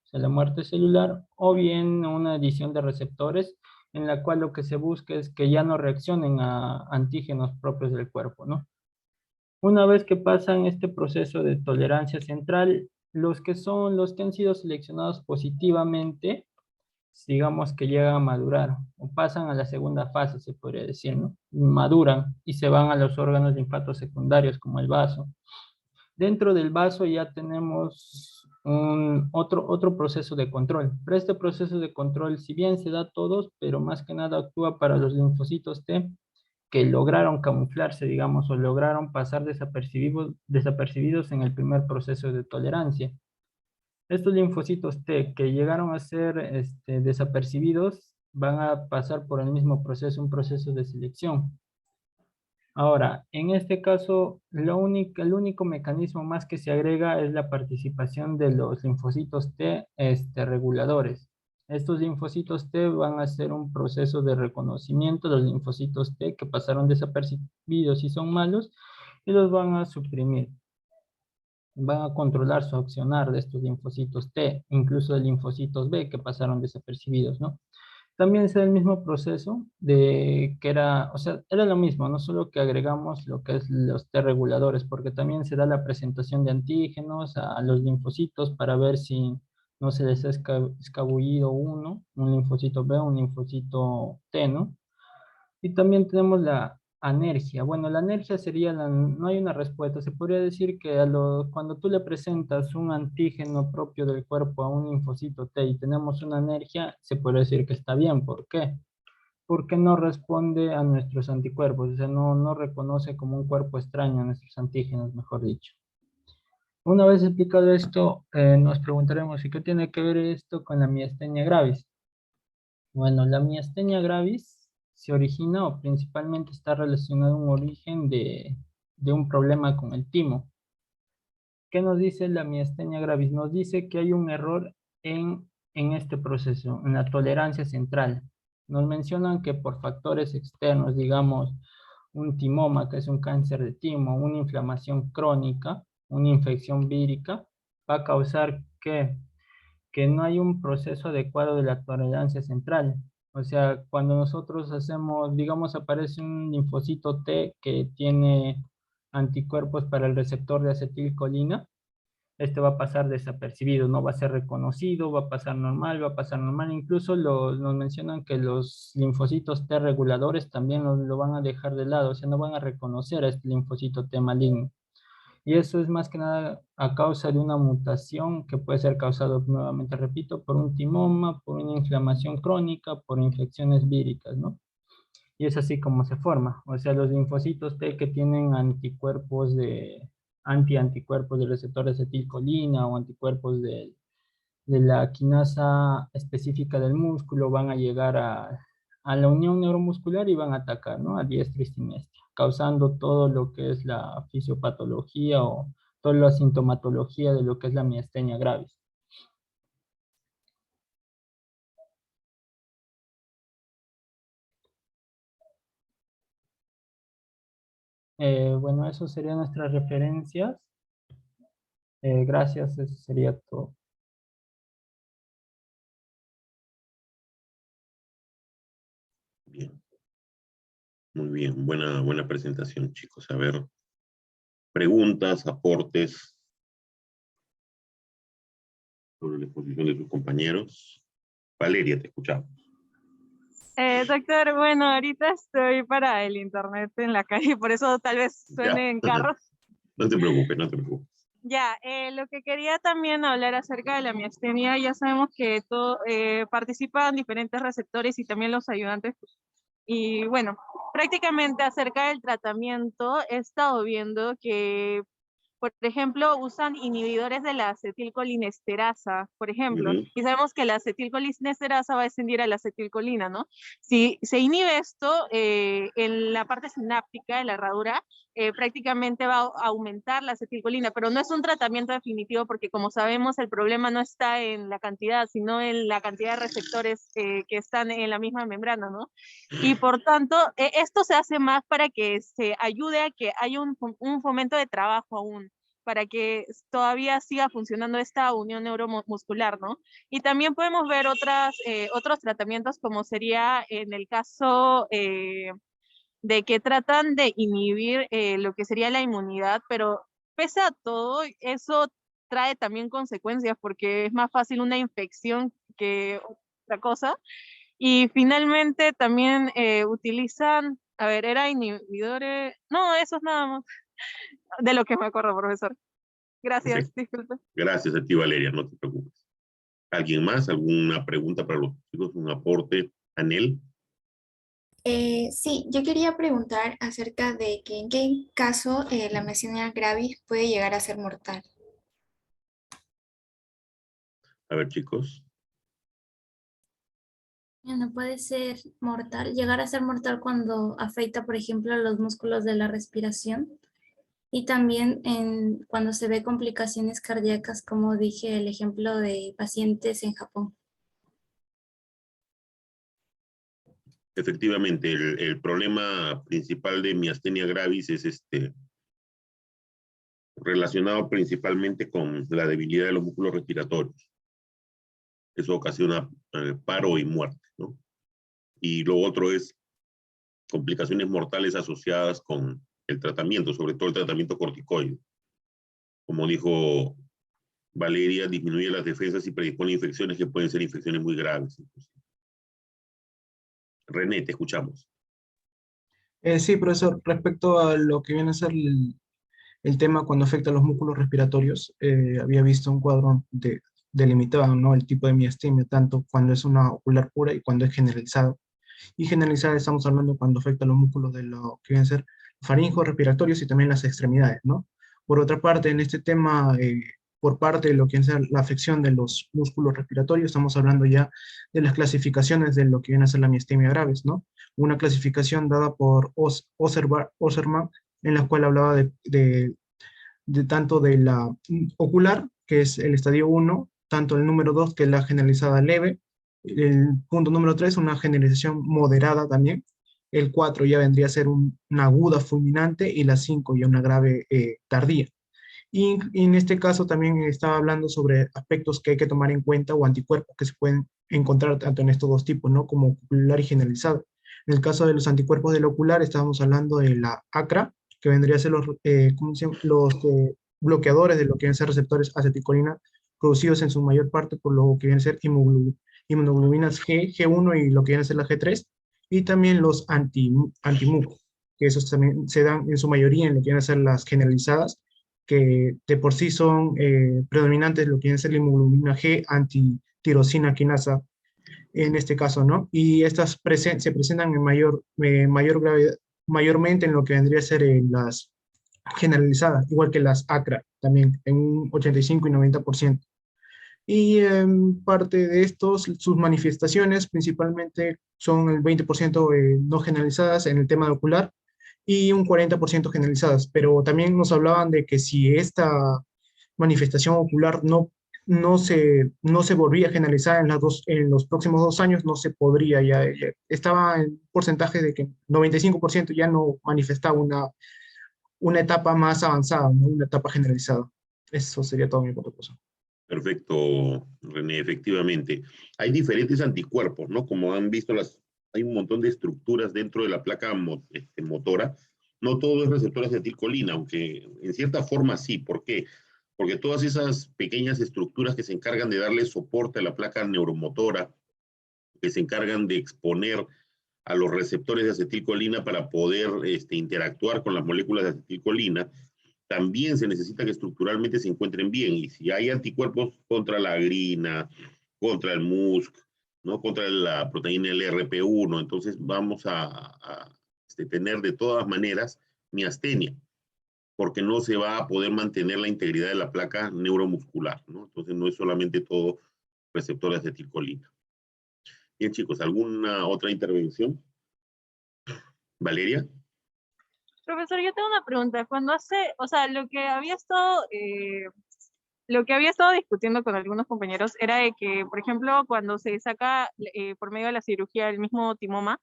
o sea, la muerte celular, o bien una edición de receptores, en la cual lo que se busca es que ya no reaccionen a antígenos propios del cuerpo, ¿no? Una vez que pasan este proceso de tolerancia central, los que han sido seleccionados positivamente, digamos que llegan a madurar o pasan a la segunda fase, se podría decir, ¿no? Maduran y se van a los órganos linfáticos secundarios como el vaso. Dentro del vaso ya tenemos otro proceso de control. Pero este proceso de control, si bien se da a todos, pero más que nada actúa para los linfocitos T que lograron camuflarse, digamos, o lograron pasar desapercibidos en el primer proceso de tolerancia. Estos linfocitos T que llegaron a ser desapercibidos van a pasar por el mismo proceso, un proceso de selección. Ahora, en este caso, el único mecanismo más que se agrega es la participación de los linfocitos T reguladores. Estos linfocitos T van a hacer un proceso de reconocimiento de los linfocitos T que pasaron desapercibidos y son malos y los van a suprimir. Van a controlar su accionar de estos linfocitos T, incluso de linfocitos B que pasaron desapercibidos, ¿no? También es el mismo proceso de que era, o sea, era lo mismo, no solo que agregamos lo que es los T reguladores, porque también se da la presentación de antígenos a los linfocitos para ver si no se les ha escabullido un linfocito B, un linfocito T, ¿no? Y también tenemos la anergia. Bueno, la anergia sería, no hay una respuesta. Se podría decir que cuando tú le presentas un antígeno propio del cuerpo a un linfocito T y tenemos una anergia, se puede decir que está bien. ¿Por qué? Porque no responde a nuestros anticuerpos, o sea, no reconoce como un cuerpo extraño a nuestros antígenos, mejor dicho. Una vez explicado esto, nos preguntaremos, ¿y qué tiene que ver esto con la miastenia gravis? Bueno, la miastenia gravis se origina o principalmente está relacionado a un origen de un problema con el timo. ¿Qué nos dice la miastenia gravis? Nos dice que hay un error en este proceso, en la tolerancia central. Nos mencionan que por factores externos, digamos, un timoma, que es un cáncer de timo, una inflamación crónica, una infección vírica, va a causar que no hay un proceso adecuado de la tolerancia central. O sea, cuando nosotros hacemos, digamos, aparece un linfocito T que tiene anticuerpos para el receptor de acetilcolina, este va a pasar desapercibido, no va a ser reconocido, va a pasar normal, va a pasar normal. Incluso nos mencionan que los linfocitos T reguladores también lo van a dejar de lado, o sea, no van a reconocer a este linfocito T maligno. Y eso es más que nada a causa de una mutación que puede ser causado, nuevamente repito, por un timoma, por una inflamación crónica, por infecciones víricas, ¿no? Y es así como se forma. O sea, los linfocitos T que tienen anticuerpos anticuerpos del receptor de acetilcolina o anticuerpos de la quinasa específica del músculo van a llegar a la unión neuromuscular y van a atacar, ¿no? A diestra y siniestra, causando todo lo que es la fisiopatología o toda la sintomatología de lo que es la miastenia gravis. Bueno, eso serían nuestras referencias. Gracias, eso sería todo. Bien, muy bien. Buena presentación, chicos. A ver, preguntas, aportes. sobre la exposición de sus compañeros. Valeria, te escuchamos. Doctor, bueno, ahorita estoy para el internet en la calle, por eso tal vez suenen carros. No te preocupes, no te preocupes. Ya, lo que quería también hablar acerca de la miastenia, ya sabemos que participan diferentes receptores y también los ayudantes. Y bueno, prácticamente acerca del tratamiento he estado viendo que, por ejemplo, usan inhibidores de la acetilcolinesterasa, por ejemplo, y sabemos que la acetilcolinesterasa va a descender a la acetilcolina, ¿no? Si se inhibe esto en la parte sináptica de la herradura, prácticamente va a aumentar la acetilcolina, pero no es un tratamiento definitivo porque, como sabemos, el problema no está en la cantidad, sino en la cantidad de receptores que están en la misma membrana, ¿no? Y por tanto, esto se hace más para que se ayude a que haya un fomento de trabajo aún, para que todavía siga funcionando esta unión neuromuscular, ¿no? Y también podemos ver otros tratamientos, como sería en el caso de que tratan de inhibir lo que sería la inmunidad, pero pese a todo, eso trae también consecuencias, porque es más fácil una infección que otra cosa. Y finalmente también utilizan, a ver, era inhibidores, no, eso es nada más de lo que me acuerdo, profesor. Gracias, disculpe. Gracias a ti, Valeria, no te preocupes. ¿Alguien más? ¿Alguna pregunta para los chicos? ¿Un aporte? Anel. Sí, yo quería preguntar acerca de que en qué caso la miastenia gravis puede llegar a ser mortal. A ver, chicos. No puede ser mortal, llegar a ser mortal cuando afecta, por ejemplo, los músculos de la respiración y también cuando se ve complicaciones cardíacas, como dije, el ejemplo de pacientes en Japón. Efectivamente, el problema principal de miastenia gravis es relacionado principalmente con la debilidad de los músculos respiratorios. Eso ocasiona paro y muerte, ¿no? Y lo otro es complicaciones mortales asociadas con el tratamiento, sobre todo el tratamiento corticoide. Como dijo Valeria, disminuye las defensas y predispone a infecciones que pueden ser infecciones muy graves. René, te escuchamos. Sí, profesor, respecto a lo que viene a ser el tema cuando afecta a los músculos respiratorios, había visto un cuadro delimitado, ¿no? El tipo de miastenia, tanto cuando es una ocular pura y cuando es generalizado. Y generalizada estamos hablando cuando afecta a los músculos de lo que vienen a ser faringos, respiratorios y también las extremidades, ¿no? Por otra parte, en este tema, por parte de lo que es la afección de los músculos respiratorios, estamos hablando ya de las clasificaciones de lo que viene a ser la miastenia gravis, ¿no? Una clasificación dada por Osserman, en la cual hablaba de tanto de la ocular, que es el estadio 1, tanto el número 2, que es la generalizada leve, el punto número 3, una generalización moderada también, el 4 ya vendría a ser una aguda fulminante y la 5 ya una grave tardía. Y en este caso también estaba hablando sobre aspectos que hay que tomar en cuenta o anticuerpos que se pueden encontrar tanto en estos dos tipos, ¿no? Como ocular y generalizado. En el caso de los anticuerpos del ocular, estábamos hablando de la ACRA, que vendría a ser los bloqueadores de lo que vienen a ser receptores acetilcolina, producidos en su mayor parte por lo que vienen a ser inmunoglobulinas G, G1 y lo que viene a ser la G3, y también los antimuco, que esos también se dan en su mayoría en lo que vienen a ser las generalizadas, que de por sí son predominantes lo que viene a ser la inmunoglobulina G, antitirosina quinasa, en este caso, ¿no? Y estas se presentan en mayor gravedad, mayormente en lo que vendría a ser en las generalizadas, igual que las ACRA, también en un 85 y 90%. Y parte de estos, sus manifestaciones principalmente son el 20% no generalizadas en el tema de ocular y un 40% generalizadas, pero también nos hablaban de que si esta manifestación ocular no se volvía generalizada en los próximos 2 años, no se podría, ya estaba en porcentaje de que 95% ya no manifestaba una etapa más avanzada, ¿no? Una etapa generalizada. Eso sería todo mi propuesta. Perfecto, René, efectivamente. Hay diferentes anticuerpos, ¿no? Como han visto, hay un montón de estructuras dentro de la placa motora. No todo es receptor acetilcolina, aunque en cierta forma sí. ¿Por qué? porque todas esas pequeñas estructuras que se encargan de darle soporte a la placa neuromotora, que se encargan de exponer a los receptores de acetilcolina para poder interactuar con las moléculas de acetilcolina, también se necesita que estructuralmente se encuentren bien. Y si hay anticuerpos contra la agrina, contra el MUSC, ¿no? Contra la proteína LRP1, entonces vamos a tener de todas maneras miastenia, porque no se va a poder mantener la integridad de la placa neuromuscular, ¿no? Entonces no es solamente todo receptor de acetilcolina. Bien, chicos, ¿alguna otra intervención? ¿Valeria? Profesor, yo tengo una pregunta. Cuando hace, o sea, lo que había estado discutiendo con algunos compañeros era de que, por ejemplo, cuando se saca por medio de la cirugía el mismo timoma,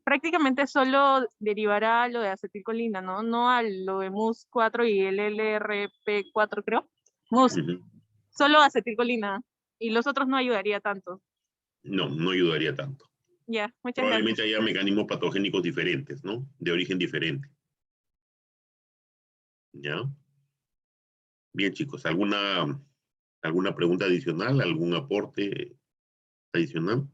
prácticamente solo derivará lo de acetilcolina, ¿no? No a lo de MUS4 y el LRP4, creo. MUS, solo acetilcolina. Y los otros no ayudaría tanto. No, no ayudaría tanto. Ya, muchas Probablemente gracias. haya mecanismos patogénicos diferentes, ¿no? De origen diferente. ¿Ya? Bien, chicos, ¿alguna pregunta adicional? ¿Algún aporte adicional?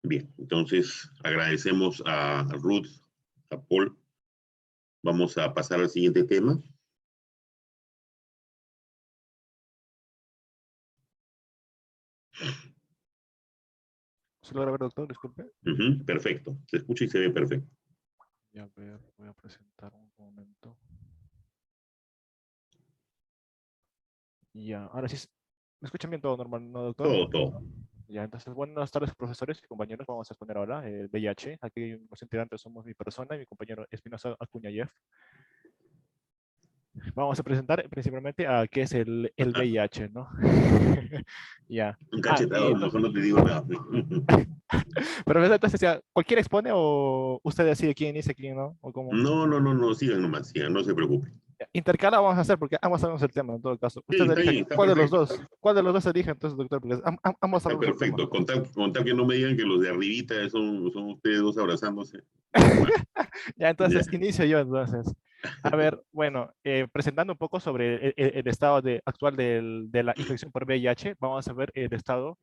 Bien, entonces agradecemos a Ruth, a Paul. Vamos a pasar al siguiente tema. ¿Se logra ver, doctor? Disculpe. Perfecto, se escucha y se ve perfecto. Ya ver, voy a presentar un momento. Ya, ahora sí, ¿me escuchan bien todo normal, no, doctor? Todo. Ya, entonces, buenas tardes, profesores y compañeros. Vamos a exponer ahora el VIH. Aquí los integrantes somos mi persona y mi compañero Espinosa Acuñayev. Vamos a presentar principalmente a qué es el VIH, ¿no? Ya. Un cachetado, mejor no te digo nada. Pero entonces, ya, ¿cualquiera expone o usted decide quién dice quién no? ¿O cómo? No, sigan nomás, sigan, no se preocupen. Intercala vamos a hacer porque ambos sabemos el tema en todo caso. Sí, Usted está elige bien, está cuál de los perfecto. dos. ¿Cuál de los dos elige entonces, doctor? Porque ambos Está sabemos el tema. perfecto, con tal que no me digan que los de arribita son ustedes dos abrazándose. Ya, entonces, Ya. inicio yo entonces. A ver, bueno, presentando un poco sobre el estado actual de la infección por VIH, vamos a ver el estado,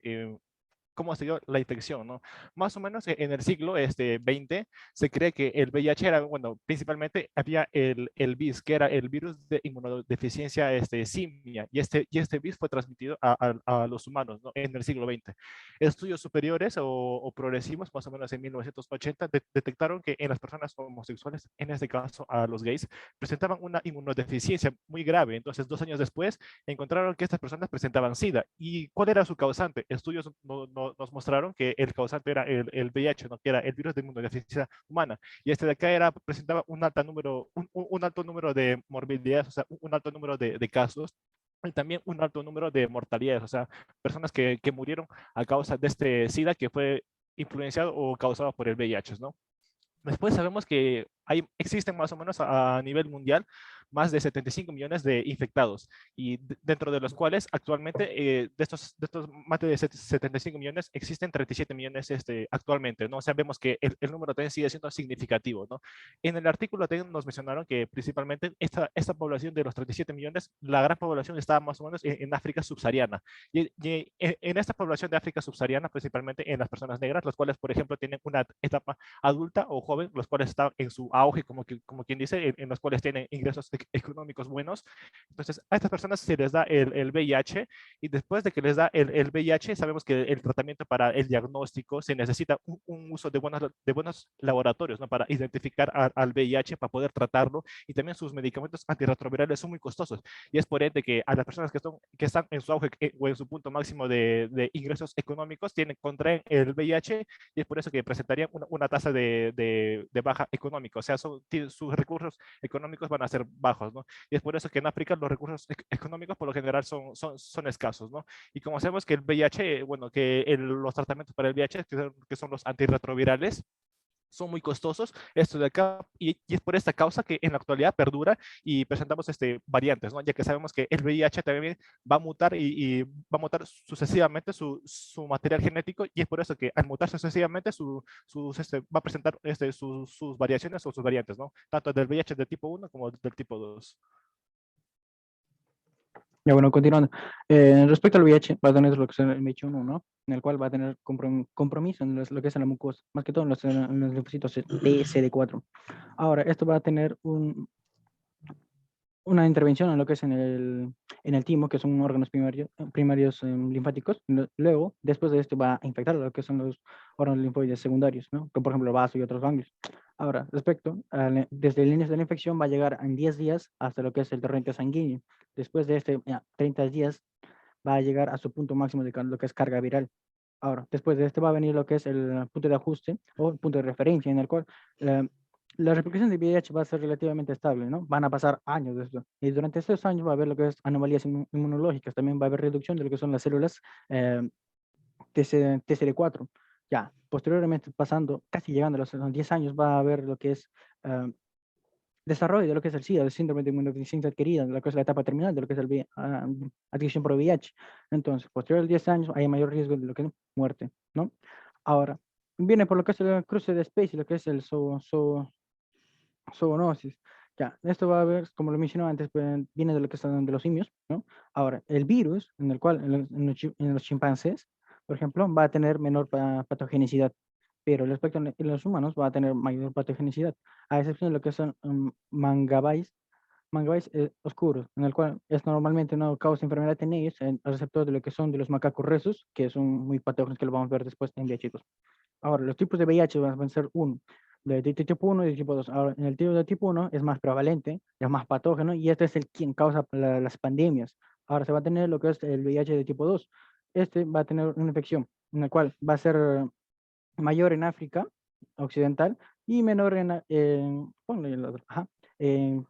cómo se dio la infección, ¿no? Más o menos en el siglo XX se cree que el VIH era, bueno, principalmente había el VIS, que era el virus de inmunodeficiencia simia, y este VIS fue transmitido a los humanos, ¿no? En el siglo XX. Estudios superiores o progresivos, más o menos en 1980, detectaron que en las personas homosexuales, en este caso a los gays, presentaban una inmunodeficiencia muy grave. Entonces, 2 años después, encontraron que estas personas presentaban SIDA. ¿Y cuál era su causante? Estudios nos mostraron que el causante era el VIH, ¿no? Que era el virus de inmunodeficiencia humana. Y este de acá presentaba un alto número de morbilidades, o sea, un alto número de casos, y también un alto número de mortalidades, o sea, personas que murieron a causa de este SIDA que fue influenciado o causado por el VIH, ¿no? Después sabemos que existen más o menos a nivel mundial más de 75 millones de infectados, y dentro de los cuales actualmente de estos más de 75 millones existen 37 millones actualmente, ¿no? O sea, vemos que el número también sigue siendo significativo, ¿no? En el artículo también nos mencionaron que principalmente esta población de los 37 millones, la gran población está más o menos en África subsahariana, y en esta población de África subsahariana, principalmente en las personas negras, las cuales, por ejemplo, tienen una etapa adulta o joven, los cuales están en su auge, como quien dice, en los cuales tienen ingresos económicos buenos. Entonces, a estas personas se les da el VIH, y después de que les da el VIH, sabemos que el tratamiento para el diagnóstico se necesita un uso de buenos laboratorios, ¿no? Para identificar al VIH, para poder tratarlo, y también sus medicamentos antirretrovirales son muy costosos, y es por ende que a las personas que están en su auge o en su punto máximo de ingresos económicos contraen el VIH, y es por eso que presentarían una tasa de baja económica, o sea, sus recursos económicos van a ser bajos, ¿no? Y es por eso que en África los recursos económicos por lo general son escasos, ¿no? Y como sabemos que el VIH, bueno, que los tratamientos para el VIH, que son los antirretrovirales, son muy costosos, esto de acá, y es por esta causa que en la actualidad perdura y presentamos variantes, ¿no? Ya que sabemos que el VIH también va a mutar y va a mutar sucesivamente su material genético, y es por eso que al mutar sucesivamente va a presentar sus variaciones o sus variantes, ¿no? Tanto del VIH de tipo 1 como del tipo 2. Ya, bueno, continuando. Respecto al VIH, va a tener lo que es el VIH-1, ¿no? En el cual va a tener compromiso en lo que es en la mucosa, más que todo en los linfocitos T, CD4. Ahora, esto va a tener una intervención en lo que es en el timo, que son órganos primarios linfáticos. Luego, después de esto, va a infectar lo que son los órganos linfoides secundarios, ¿no? Como por ejemplo el vaso y otros ganglios. Ahora, desde el inicio de la infección va a llegar en 10 días hasta lo que es el torrente sanguíneo. Después de 30 días va a llegar a su punto máximo de lo que es carga viral. Ahora, después de este va a venir lo que es el punto de ajuste o el punto de referencia en el cual la replicación de VIH va a ser relativamente estable, ¿no? Van a pasar años de esto. Y durante estos años va a haber lo que es anomalías inmunológicas. También va a haber reducción de lo que son las células TCD4. Ya, posteriormente, pasando, casi llegando a los 10 años, va a haber lo que es desarrollo de lo que es el SIDA, el síndrome de inmunodeficiencia adquirida, de lo que es la etapa terminal de lo que es adquisición por VIH. Entonces, posterior a los 10 años, hay mayor riesgo de lo que es muerte, ¿no? Ahora, viene por lo que es el cruce de especies, lo que es el zoonosis. Ya, esto va a ver, como lo mencioné antes, viene de lo que son de los simios, ¿no? Ahora, el virus, en el cual en los chimpancés, por ejemplo, va a tener menor patogenicidad, pero respecto a los humanos va a tener mayor patogenicidad, a excepción de lo que son mangabais oscuros, en el cual es normalmente no causa enfermedad en ellos, en el receptor de lo que son de los macacos rhesus, que son muy patógenos, que lo vamos a ver después en VIH-2. Ahora, los tipos de VIH van a ser uno, de tipo 1 y de tipo 2. Ahora, en el tipo de tipo 1 es más prevalente, es más patógeno, y este es el quien causa las pandemias. Ahora se va a tener lo que es el VIH de tipo 2. Este va a tener una infección, en la cual va a ser mayor en África Occidental y menor ponle el otro,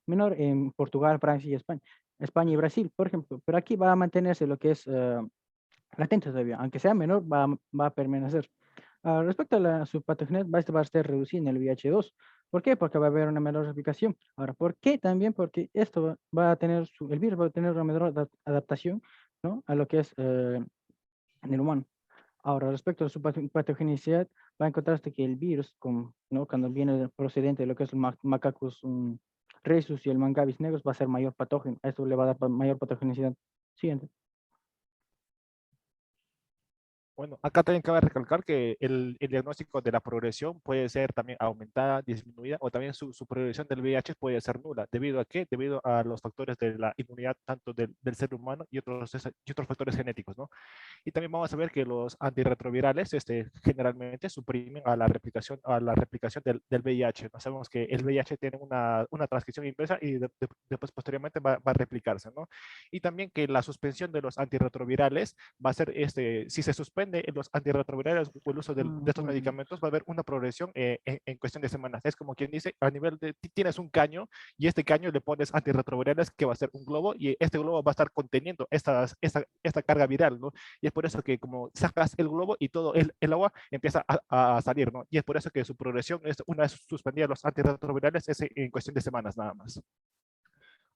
menor en Portugal, Francia y España. España y Brasil, por ejemplo. Pero aquí va a mantenerse lo que es latente todavía, aunque sea menor, va a permanecer. Respecto a su patogenicidad, esta va a estar reducida en el VIH-2. ¿Por qué? Porque va a haber una menor replicación. Ahora, ¿por qué? También porque esto va a tener, el virus va a tener una menor adaptación, ¿no? A lo que es en el humano. Ahora, respecto a su patogenicidad, va a encontrarse que el virus, ¿no? Cuando viene procedente de lo que es el Macacus rhesus y el Mangabis negros, va a ser mayor patógeno. Esto le va a dar mayor patogenicidad. Siguiente. Bueno, acá también cabe recalcar que el diagnóstico de la progresión puede ser también aumentada, disminuida, o también su progresión del VIH puede ser nula. ¿Debido a qué? Debido a los factores de la inmunidad, tanto del ser humano y otros factores genéticos, ¿no? Y también vamos a ver que los antirretrovirales generalmente suprimen a la replicación del VIH. ¿No? Sabemos que el VIH tiene una transcripción inversa y después posteriormente va a replicarse, ¿no? Y también que la suspensión de los antirretrovirales va a ser, si se suspende los antirretrovirales o el uso de estos medicamentos, va a haber una progresión en cuestión de semanas. Es como quien dice, a nivel de, tienes un caño y este caño le pones antirretrovirales que va a ser un globo y este globo va a estar conteniendo esta carga viral, ¿no? Y es por eso que como sacas el globo y todo el agua empieza a salir, ¿no? Y es por eso que su progresión, una vez suspendidos los antirretrovirales, es en cuestión de semanas nada más.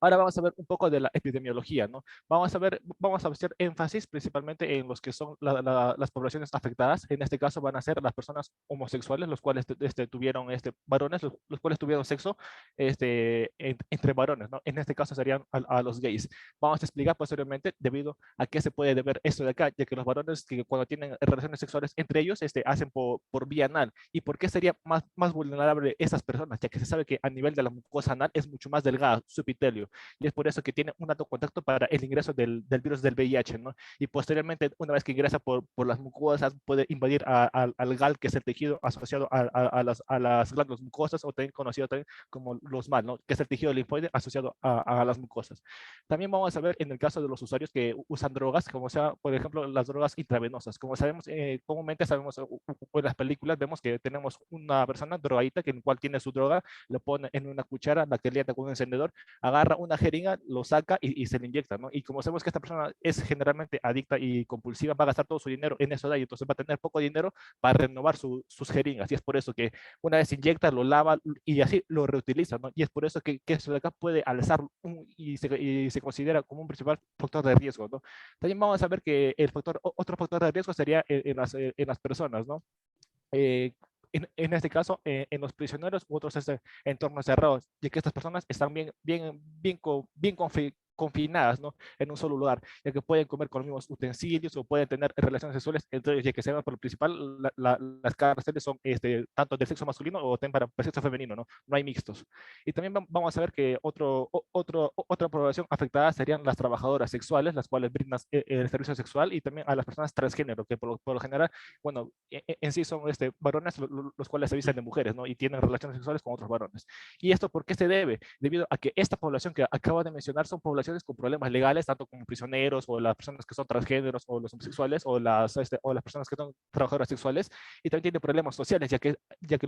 Ahora vamos a ver un poco de la epidemiología, ¿no? Vamos a hacer énfasis principalmente en los que son las poblaciones afectadas. En este caso van a ser las personas homosexuales, los cuales tuvieron varones, los cuales tuvieron sexo entre varones, ¿no? En este caso serían a los gays. Vamos a explicar posteriormente debido a qué se puede deber esto de acá, ya que los varones que cuando tienen relaciones sexuales entre ellos hacen por vía anal. ¿Y por qué sería más vulnerable esas personas? Ya que se sabe que a nivel de la mucosa anal es mucho más delgada su epitelio. Y es por eso que tiene un alto contacto para el ingreso del virus del VIH, ¿no? Y posteriormente, una vez que ingresa por las mucosas, puede invadir al GAL, que es el tejido asociado a las glándulas mucosas, o también conocido también como los MAL, ¿no? Que es el tejido linfoide asociado a las mucosas. También vamos a ver en el caso de los usuarios que usan drogas, como sea, por ejemplo, las drogas intravenosas. Como sabemos, comúnmente sabemos en las películas, vemos que tenemos una persona drogadita que en cual tiene su droga, lo pone en una cuchara, la calienta con un encendedor, agarra una jeringa, lo saca y se le inyecta, ¿no? Y como sabemos que esta persona es generalmente adicta y compulsiva, va a gastar todo su dinero en eso de ahí, entonces va a tener poco dinero para renovar sus jeringas. Y es por eso que una vez inyecta, lo lava y así lo reutiliza, ¿no? Y es por eso que eso de acá puede alzar y se considera como un principal factor de riesgo, ¿no? También vamos a ver que otro factor de riesgo sería en las personas, ¿no? Eh, en este caso, en los prisioneros u otros entornos cerrados, ya que estas personas están bien confinadas, ¿no? En un solo lugar, ya que pueden comer con los mismos utensilios o pueden tener relaciones sexuales, entonces, ya que se ven por lo principal, las cárceles son tanto del sexo masculino o también para el sexo femenino, ¿no? No hay mixtos. Y también vamos a ver que otra población afectada serían las trabajadoras sexuales, las cuales brindan el servicio sexual, y también a las personas transgénero, que por lo general, bueno, en sí son varones los cuales se visten de mujeres, ¿no? Y tienen relaciones sexuales con otros varones. ¿Y esto por qué se debe? Debido a que esta población que acabo de mencionar son poblaciones con problemas legales, tanto como prisioneros, o las personas que son transgéneros, o los homosexuales, o las personas que son trabajadoras sexuales, y también tienen problemas sociales, ya que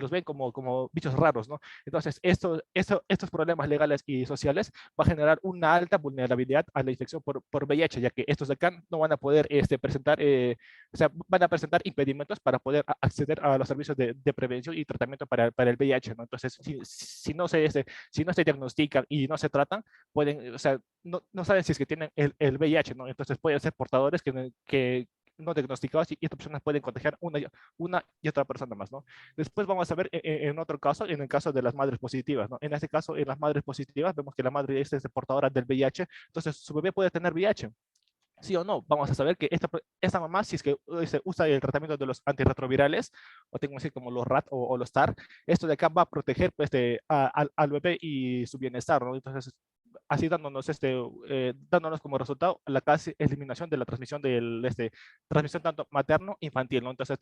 los ven como bichos raros, ¿no? Entonces, estos problemas legales y sociales va a generar una alta vulnerabilidad a la infección por VIH, ya que estos de acá no van a poder presentar, o sea, van a presentar impedimentos para poder acceder a los servicios de prevención y tratamiento para el VIH, ¿no? Entonces, si no se diagnostican y no se tratan, pueden, o sea, no saben si es que tienen el VIH, ¿no? Entonces pueden ser portadores que no diagnosticados, y estas personas pueden contagiar una y otra persona más, ¿no? Después vamos a ver en otro caso, en el caso de las madres positivas, ¿no? En este caso, en las madres positivas, vemos que la madre es portadora del VIH, entonces su bebé puede tener VIH. Sí o no, vamos a saber que esta mamá, si es que se usa el tratamiento de los antirretrovirales, o tengo que decir como los RAT o los TAR, esto de acá va a proteger pues, al bebé y su bienestar, ¿no? Entonces, así dándonos como resultado la casi eliminación de la transmisión transmisión tanto materno-infantil, ¿no? Entonces,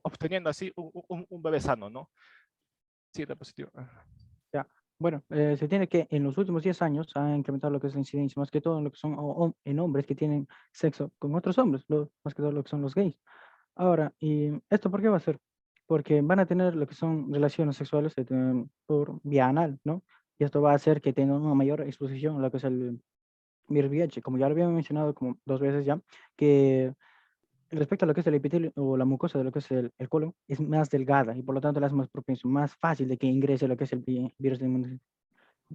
obteniendo así un bebé sano, ¿no? Sí, diapositiva. Ya. Bueno, se tiene que en los últimos 10 años ha incrementado lo que es la incidencia, más que todo en lo que son en hombres que tienen sexo con otros hombres, más que todo lo que son los gays. Ahora, ¿y esto por qué va a ser? Porque van a tener lo que son relaciones sexuales por vía anal, ¿no? Y esto va a hacer que tengan una mayor exposición a lo que es el virus VIH, como ya lo había mencionado como 2 veces ya, que respecto a lo que es el epitelio o la mucosa de lo que es el colon, es más delgada y por lo tanto la hace más propenso, más fácil de que ingrese lo que es el virus de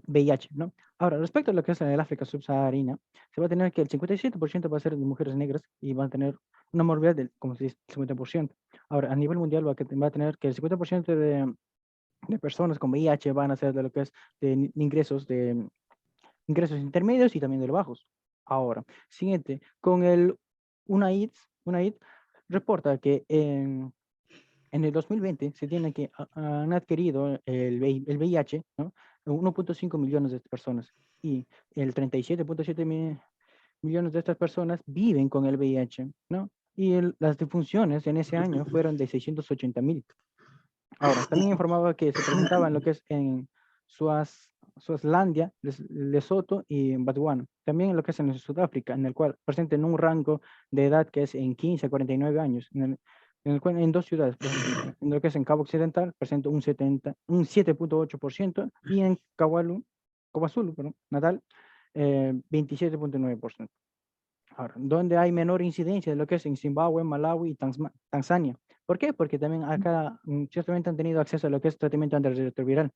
VIH, ¿no? Ahora, respecto a lo que es el África subsahariana, se va a tener que el 57% va a ser de mujeres negras y van a tener una morbilidad del, como se dice, 50%. Ahora, a nivel mundial va a tener que el 50% de personas con VIH van a ser de lo que es de ingresos intermedios y también de los bajos. Ahora, siguiente, con el UNAID reporta que en el 2020 se tiene que han adquirido el VIH, ¿no? 1.5 millones de personas y el 37.7 millones de estas personas viven con el VIH, ¿no? Y las defunciones en ese año fueron de 680.000. Ahora, también informaba que se presentaba en lo que es en Suazlandia, Lesoto y en Botswana. También en lo que es en Sudáfrica, en el cual presentan un rango de edad que es en 15 a 49 años, en el cual en 2 ciudades, por ejemplo, en lo que es en Cabo Occidental, presenta un 7.8% y en KwaZulu, perdón, Natal, 27.9%. Ahora, ¿dónde hay menor incidencia de lo que es en Zimbabue, Malawi y Tanzania? ¿Por qué? Porque también acá ciertamente han tenido acceso a lo que es tratamiento antirretroviral.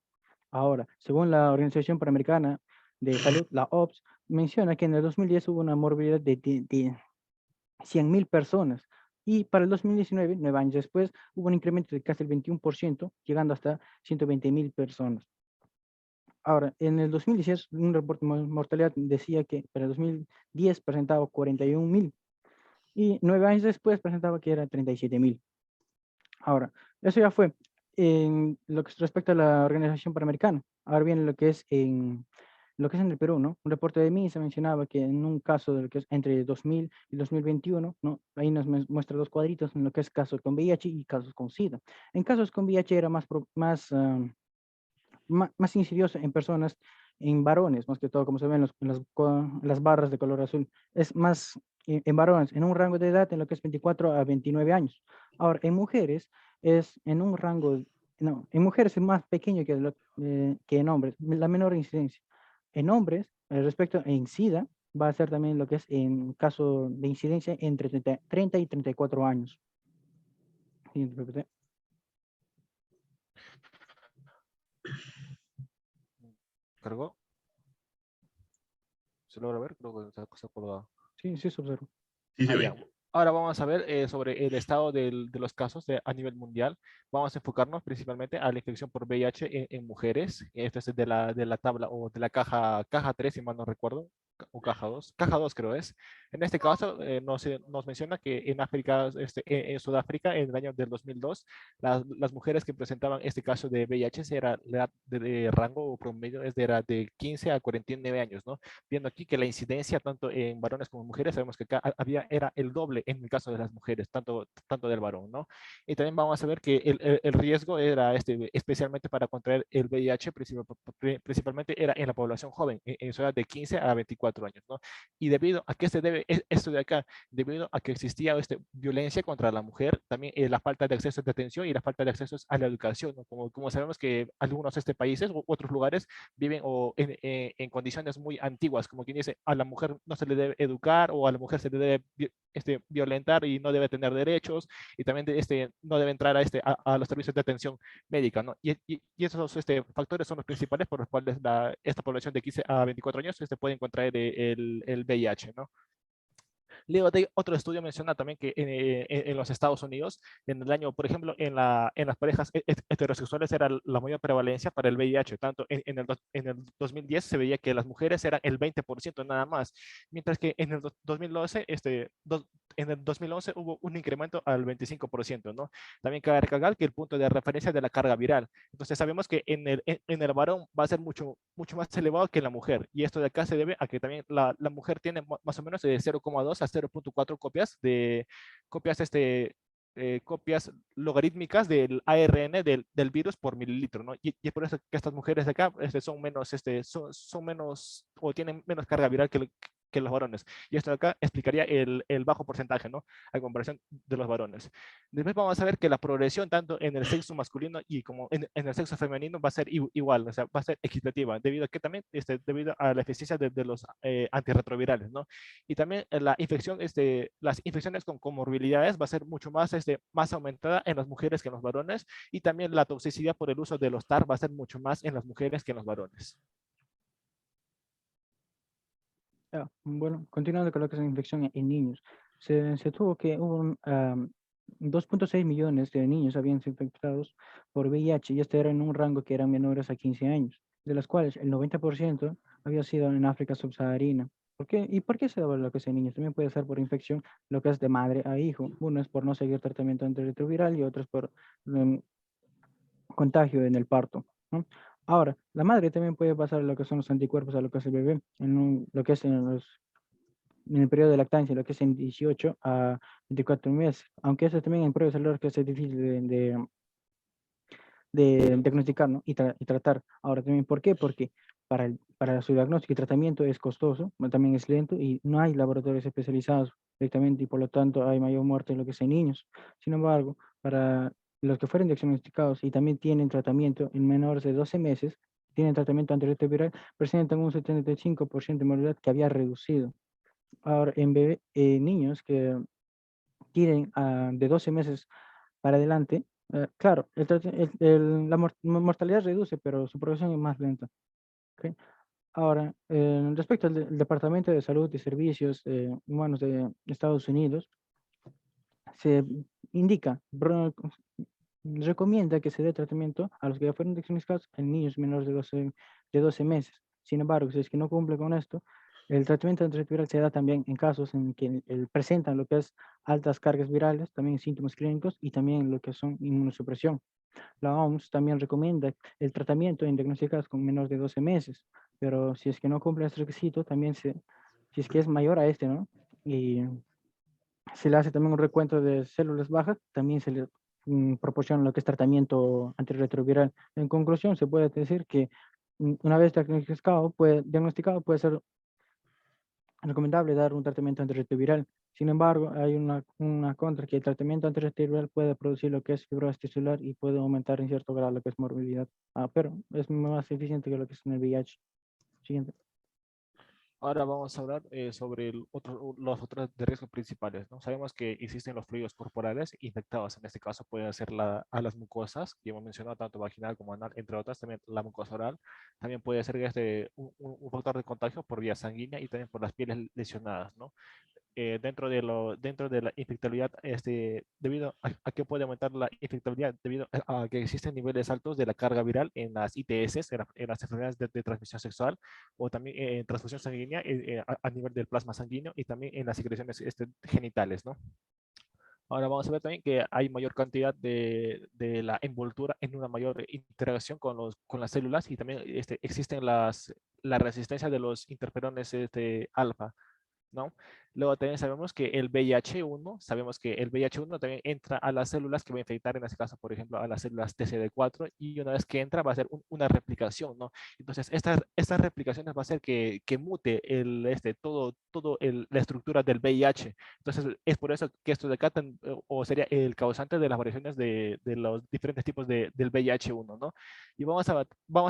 Ahora, según la Organización Panamericana de Salud, la OPS, menciona que en el 2010 hubo una morbilidad de 100.000 personas. Y para el 2019, 9 años después, hubo un incremento de casi el 21%, llegando hasta 120.000 personas. Ahora, en el 2010, un reporte de mortalidad decía que para el 2010 presentaba 41.000 y 9 años después presentaba que era 37.000. Ahora, eso ya fue en lo que respecta a la Organización Panamericana. Ahora bien, lo que es en el Perú, ¿no? Un reporte de MINSA mencionaba que en un caso de lo que es entre 2000 y 2021, ¿no? Ahí nos muestra 2 cuadritos en lo que es casos con VIH y casos con SIDA. En casos con VIH era más insidioso en personas, en varones, más que todo, como se ven en las barras de color azul. Es más en varones, en un rango de edad en lo que es 24 a 29 años. Ahora, en mujeres es en un rango, no, en mujeres es más pequeño que en hombres, la menor incidencia. En hombres, respecto en SIDA, va a ser también lo que es en caso de incidencia entre 30 y 34 años. Siguiente PPT. ¿Cargó? ¿Se logra ver? Creo que está colgado. Sí, sí, se observa. Sí se Ya. ve. Ahora vamos a ver sobre el estado de los casos a nivel mundial. Vamos a enfocarnos principalmente a la infección por VIH en mujeres. Esto es de la tabla o de la caja 3, si mal no recuerdo, o caja 2 creo es. En este caso nos menciona que en África, en Sudáfrica, en el año del 2002, las mujeres que presentaban este caso de VIH era la edad de rango o promedio era de 15 a 49 años, ¿no? Viendo aquí que la incidencia tanto en varones como en mujeres, sabemos que era el doble en el caso de las mujeres, tanto del varón, ¿no? Y también vamos a ver que el riesgo era especialmente para contraer el VIH, principalmente era en la población joven, en su edad de 15 a 24 años, ¿no? Y debido a qué se debe esto de acá, debido a que existía violencia contra la mujer, también la falta de acceso a atención y la falta de acceso a la educación, ¿no? Como sabemos que algunos países u otros lugares viven en condiciones muy antiguas, como quien dice, a la mujer no se le debe educar o a la mujer se le debe violentar y no debe tener derechos y también no debe entrar a los servicios de atención médica, ¿no? Y esos factores son los principales por los cuales esta población de 15 a 24 años puede encontrar el VIH, ¿no? Luego de otro estudio menciona también que en los Estados Unidos, en el año, por ejemplo, en las parejas heterosexuales era la mayor prevalencia para el VIH. Tanto en el 2010 se veía que las mujeres eran el 20% nada más, mientras que en el 2012, en el 2011 hubo un incremento al 25%, ¿no? También cabe recalcar que el punto de referencia de la carga viral. Entonces sabemos que en el varón va a ser mucho más elevado que en la mujer. Y esto de acá se debe a que también la mujer tiene más o menos de 0,2 a 0,4 copias copias logarítmicas del ARN del virus por mililitro, ¿no? Y es por eso que estas mujeres de acá son menos o tienen menos carga viral que los varones. Y esto de acá explicaría el bajo porcentaje, ¿no? A comparación de los varones. Después vamos a ver que la progresión tanto en el sexo masculino y como en el sexo femenino va a ser igual, o sea, va a ser equitativa, debido a que también, debido a la eficiencia de los antirretrovirales, ¿no? Y también las infecciones con comorbilidades va a ser mucho más aumentada en las mujeres que en los varones, y también la toxicidad por el uso de los TAR va a ser mucho más en las mujeres que en los varones. Bueno, continuando con lo que es la infección en niños, se tuvo que hubo 2.6 millones de niños habían sido infectados por VIH y este era en un rango que eran menores a 15 años, de los cuales el 90% había sido en África subsahariana. ¿Por qué? ¿Y por qué se daba lo que es en niños? También puede ser por infección, lo que es de madre a hijo. Uno es por no seguir tratamiento antirretroviral y otro es por contagio en el parto, ¿no? Ahora, la madre también puede pasar lo que son los anticuerpos a lo que es el bebé, lo que es en el periodo de lactancia, lo que es en 18 a 24 meses, aunque eso también en pruebas celulares que es difícil de diagnosticar, ¿no? y tratar. Ahora también, ¿por qué? Porque para su diagnóstico y tratamiento es costoso, también es lento y no hay laboratorios especializados directamente y por lo tanto hay mayor muerte en lo que es en niños. Sin embargo, para los que fueron diagnosticados y también tienen tratamiento en menores de 12 meses, tienen tratamiento antirretroviral, presentan un 75% de mortalidad que había reducido. Ahora, en niños que tienen de 12 meses para adelante, claro, la mortalidad reduce, pero su progresión es más lenta. ¿Okay? Ahora, respecto al Departamento de Salud y Servicios Humanos de Estados Unidos, se indica, recomienda que se dé tratamiento a los que ya fueron diagnosticados en niños menores de 12 meses. Sin embargo, si es que no cumple con esto, el tratamiento antirretroviral se da también en casos en que presentan lo que es altas cargas virales, también síntomas clínicos y también lo que son inmunosupresión. La OMS también recomienda el tratamiento en diagnosticados con menores de 12 meses, pero si es que no cumple este requisito, también si es que es mayor a este, ¿no? Y se le hace también un recuento de células bajas, también se le proporciona lo que es tratamiento antirretroviral. En conclusión, se puede decir que una vez diagnosticado puede ser recomendable dar un tratamiento antirretroviral. Sin embargo, hay una contra, que el tratamiento antirretroviral puede producir lo que es fibrosis tisular y puede aumentar en cierto grado lo que es morbilidad, pero es más eficiente que lo que es en el VIH. Siguiente. Ahora vamos a hablar sobre los otros de riesgo principales, ¿no? Sabemos que existen los fluidos corporales infectados. En este caso puede ser a las mucosas, que hemos mencionado, tanto vaginal como anal, entre otras, también la mucosa oral. También puede ser un factor de contagio por vía sanguínea y también por las pieles lesionadas, ¿no? Dentro de la infectabilidad, debido a que puede aumentar la infectabilidad, debido a que existen niveles altos de la carga viral en las ITS, en las enfermedades de transmisión sexual, o también en transfusión sanguínea a nivel del plasma sanguíneo y también en las secreciones genitales, ¿no? Ahora vamos a ver también que hay mayor cantidad de la envoltura en una mayor interacción con las células y también existen la resistencia de los interferones alfa, ¿no? Luego también sabemos que el VIH1 también entra a las células que va a infectar, en este caso, por ejemplo, a las células TCD4, y una vez que entra va a hacer una replicación, ¿no? Entonces, estas replicaciones va a hacer que mute la estructura del VIH. Entonces, es por eso que esto de acá o sería el causante de las variaciones de los diferentes tipos del VIH1, ¿no? Y vamos a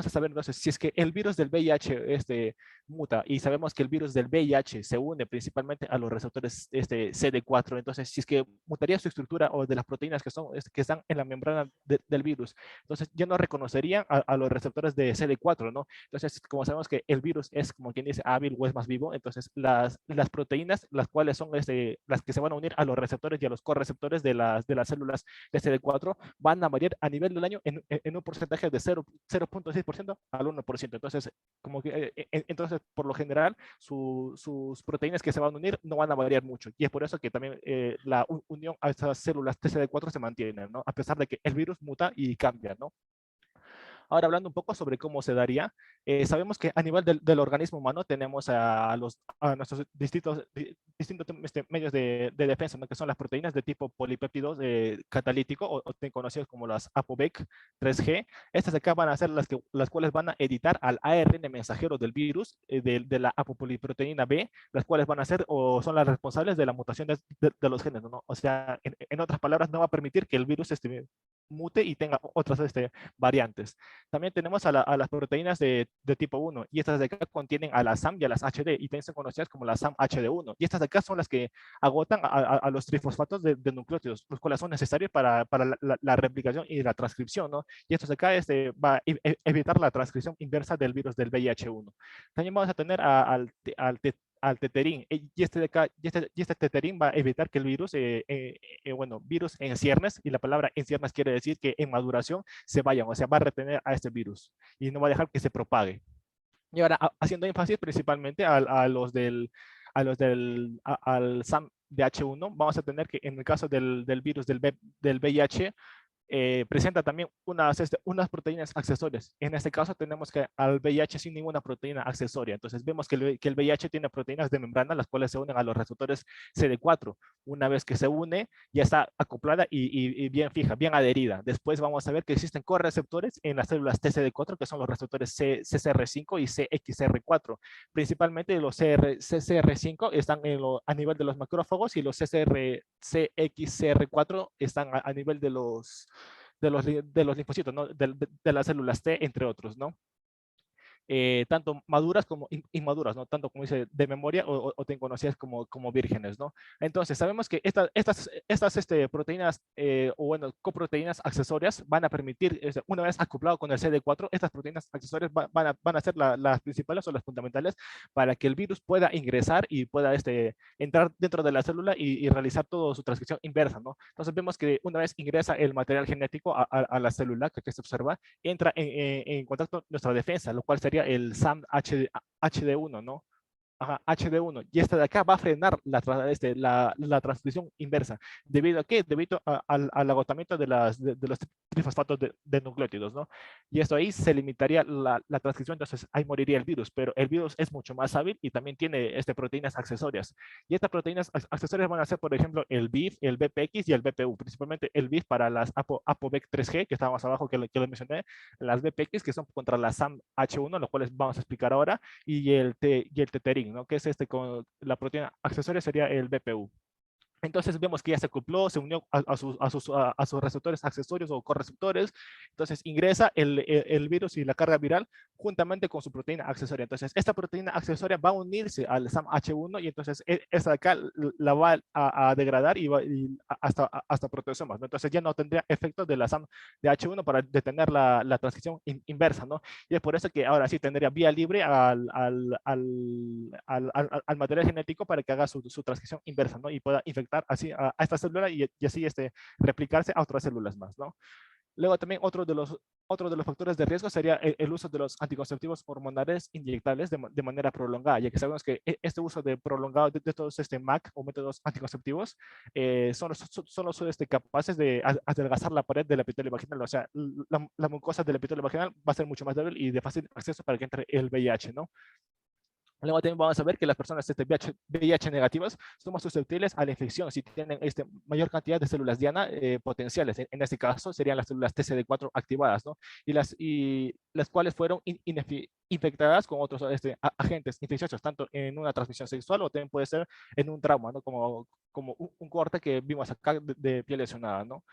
saber entonces si es que el virus del VIH muta y sabemos que el virus del VIH se une principalmente a los receptores CD4, entonces si es que mutaría su estructura o de las proteínas que están en la membrana del virus, entonces ya no reconocerían a los receptores de CD4, ¿no? Entonces, como sabemos que el virus es, como quien dice, hábil o es más vivo, entonces las proteínas, las cuales son las que se van a unir a los receptores y a los correceptores de las células de CD4, van a variar a nivel del año en un porcentaje de 0.6% al 1%. Entonces, entonces, por lo general, sus proteínas que se van a unir no van a variar mucho. Y es por eso que también la unión a estas células TCD4 se mantiene, ¿no? A pesar de que el virus muta y cambia, ¿no? Ahora hablando un poco sobre cómo se daría, sabemos que a nivel del organismo humano tenemos a nuestros distintos medios de defensa, ¿no? Que son las proteínas de tipo polipéptidos catalítico o conocidas como las ApoBec 3G. Estas de acá van a ser las cuales van a editar al ARN mensajero del virus, de la apopoliproteína B, las cuales van a ser o son las responsables de la mutación de los genes, ¿no? O sea, en otras palabras, no va a permitir que el virus mute y tenga otras variantes. También tenemos a las proteínas de tipo 1 y estas de acá contienen a la SAM y a las HD y también son conocidas como la SAM HD1 y estas de acá son las que agotan a los trifosfatos de nucleótidos, los cuales son necesarios para la replicación y la transcripción, ¿no? Y estos de acá va a evitar la transcripción inversa del virus del VIH1. También vamos a tener al teterín, y este de acá, y este teterín va a evitar que el virus, virus en ciernes, y la palabra en ciernes quiere decir que en maduración se vayan, o sea, va a retener a este virus y no va a dejar que se propague. Y ahora, haciendo énfasis principalmente al SAM de H1, vamos a tener que en el caso del virus del VIH, presenta también unas proteínas accesorias. En este caso tenemos que al VIH sin ninguna proteína accesoria. Entonces vemos que el VIH tiene proteínas de membrana, las cuales se unen a los receptores CD4. Una vez que se une, ya está acoplada y bien fija, bien adherida. Después vamos a ver que existen correceptores en las células TCD4, que son los receptores CCR5 y CXR4. Principalmente los CCR5 están a nivel de los macrófagos y los CXR4 están a nivel de los linfocitos, ¿no? De las células T, entre otros, ¿no? Tanto maduras como inmaduras, ¿no? Tanto como dice de memoria o ten conocidas como vírgenes, ¿no? Entonces, sabemos que estas proteínas coproteínas accesorias van a permitir, una vez acoplado con el CD4, estas proteínas accesorias van a ser las principales o las fundamentales para que el virus pueda ingresar y pueda entrar dentro de la célula y realizar toda su transcripción inversa, ¿no? Entonces, vemos que una vez ingresa el material genético a la célula que se observa, entra en contacto nuestra defensa, lo cual sería el SAM HD1, ¿no? Ajá, HD1. Y esta de acá va a frenar la transcripción inversa. ¿Debido a qué? Debido al agotamiento de los trifosfatos de nucleótidos, ¿no? Y esto ahí se limitaría la transcripción, entonces ahí moriría el virus, pero el virus es mucho más hábil y también tiene proteínas accesorias. Y estas proteínas accesorias van a ser, por ejemplo, el BIF, el BPX y el BPU, principalmente el BIF para las ApoBec 3G, que estábamos abajo, que les mencioné, las BPX, que son contra la SAM H1, los cuales vamos a explicar ahora, y el teterín, ¿no? Que es con la proteína accesoria sería el BPU. Entonces vemos que ya se acopló, se unió a sus receptores accesorios o correceptores. Entonces ingresa el virus y la carga viral juntamente con su proteína accesoria. Entonces esta proteína accesoria va a unirse al SAM-H1 y entonces esta de acá la va a degradar hasta proteosomas, ¿no? Entonces ya no tendría efecto de la SAM de H1 para detener la transcripción inversa, ¿no? Y es por eso que ahora sí tendría vía libre al material genético para que haga su transcripción inversa, ¿no? Y pueda infectar así a esta célula y así replicarse a otras células más, ¿no? Luego también otro de los factores de riesgo sería el uso de los anticonceptivos hormonales inyectables de manera prolongada, ya que sabemos que este uso prolongado de todos MAC o métodos anticonceptivos son los capaces de adelgazar la pared del epitelio vaginal, o sea, la mucosa del epitelio vaginal va a ser mucho más débil y de fácil acceso para que entre el VIH, ¿no? Luego también vamos a ver que las personas VIH negativas son más susceptibles a la infección si tienen mayor cantidad de células Diana potenciales. En este caso serían las células TCD4 activadas, ¿no? Y las cuales fueron infectadas con otros agentes infecciosos, tanto en una transmisión sexual o también puede ser en un trauma, ¿no? Como un corte que vimos acá de piel lesionada, ¿no?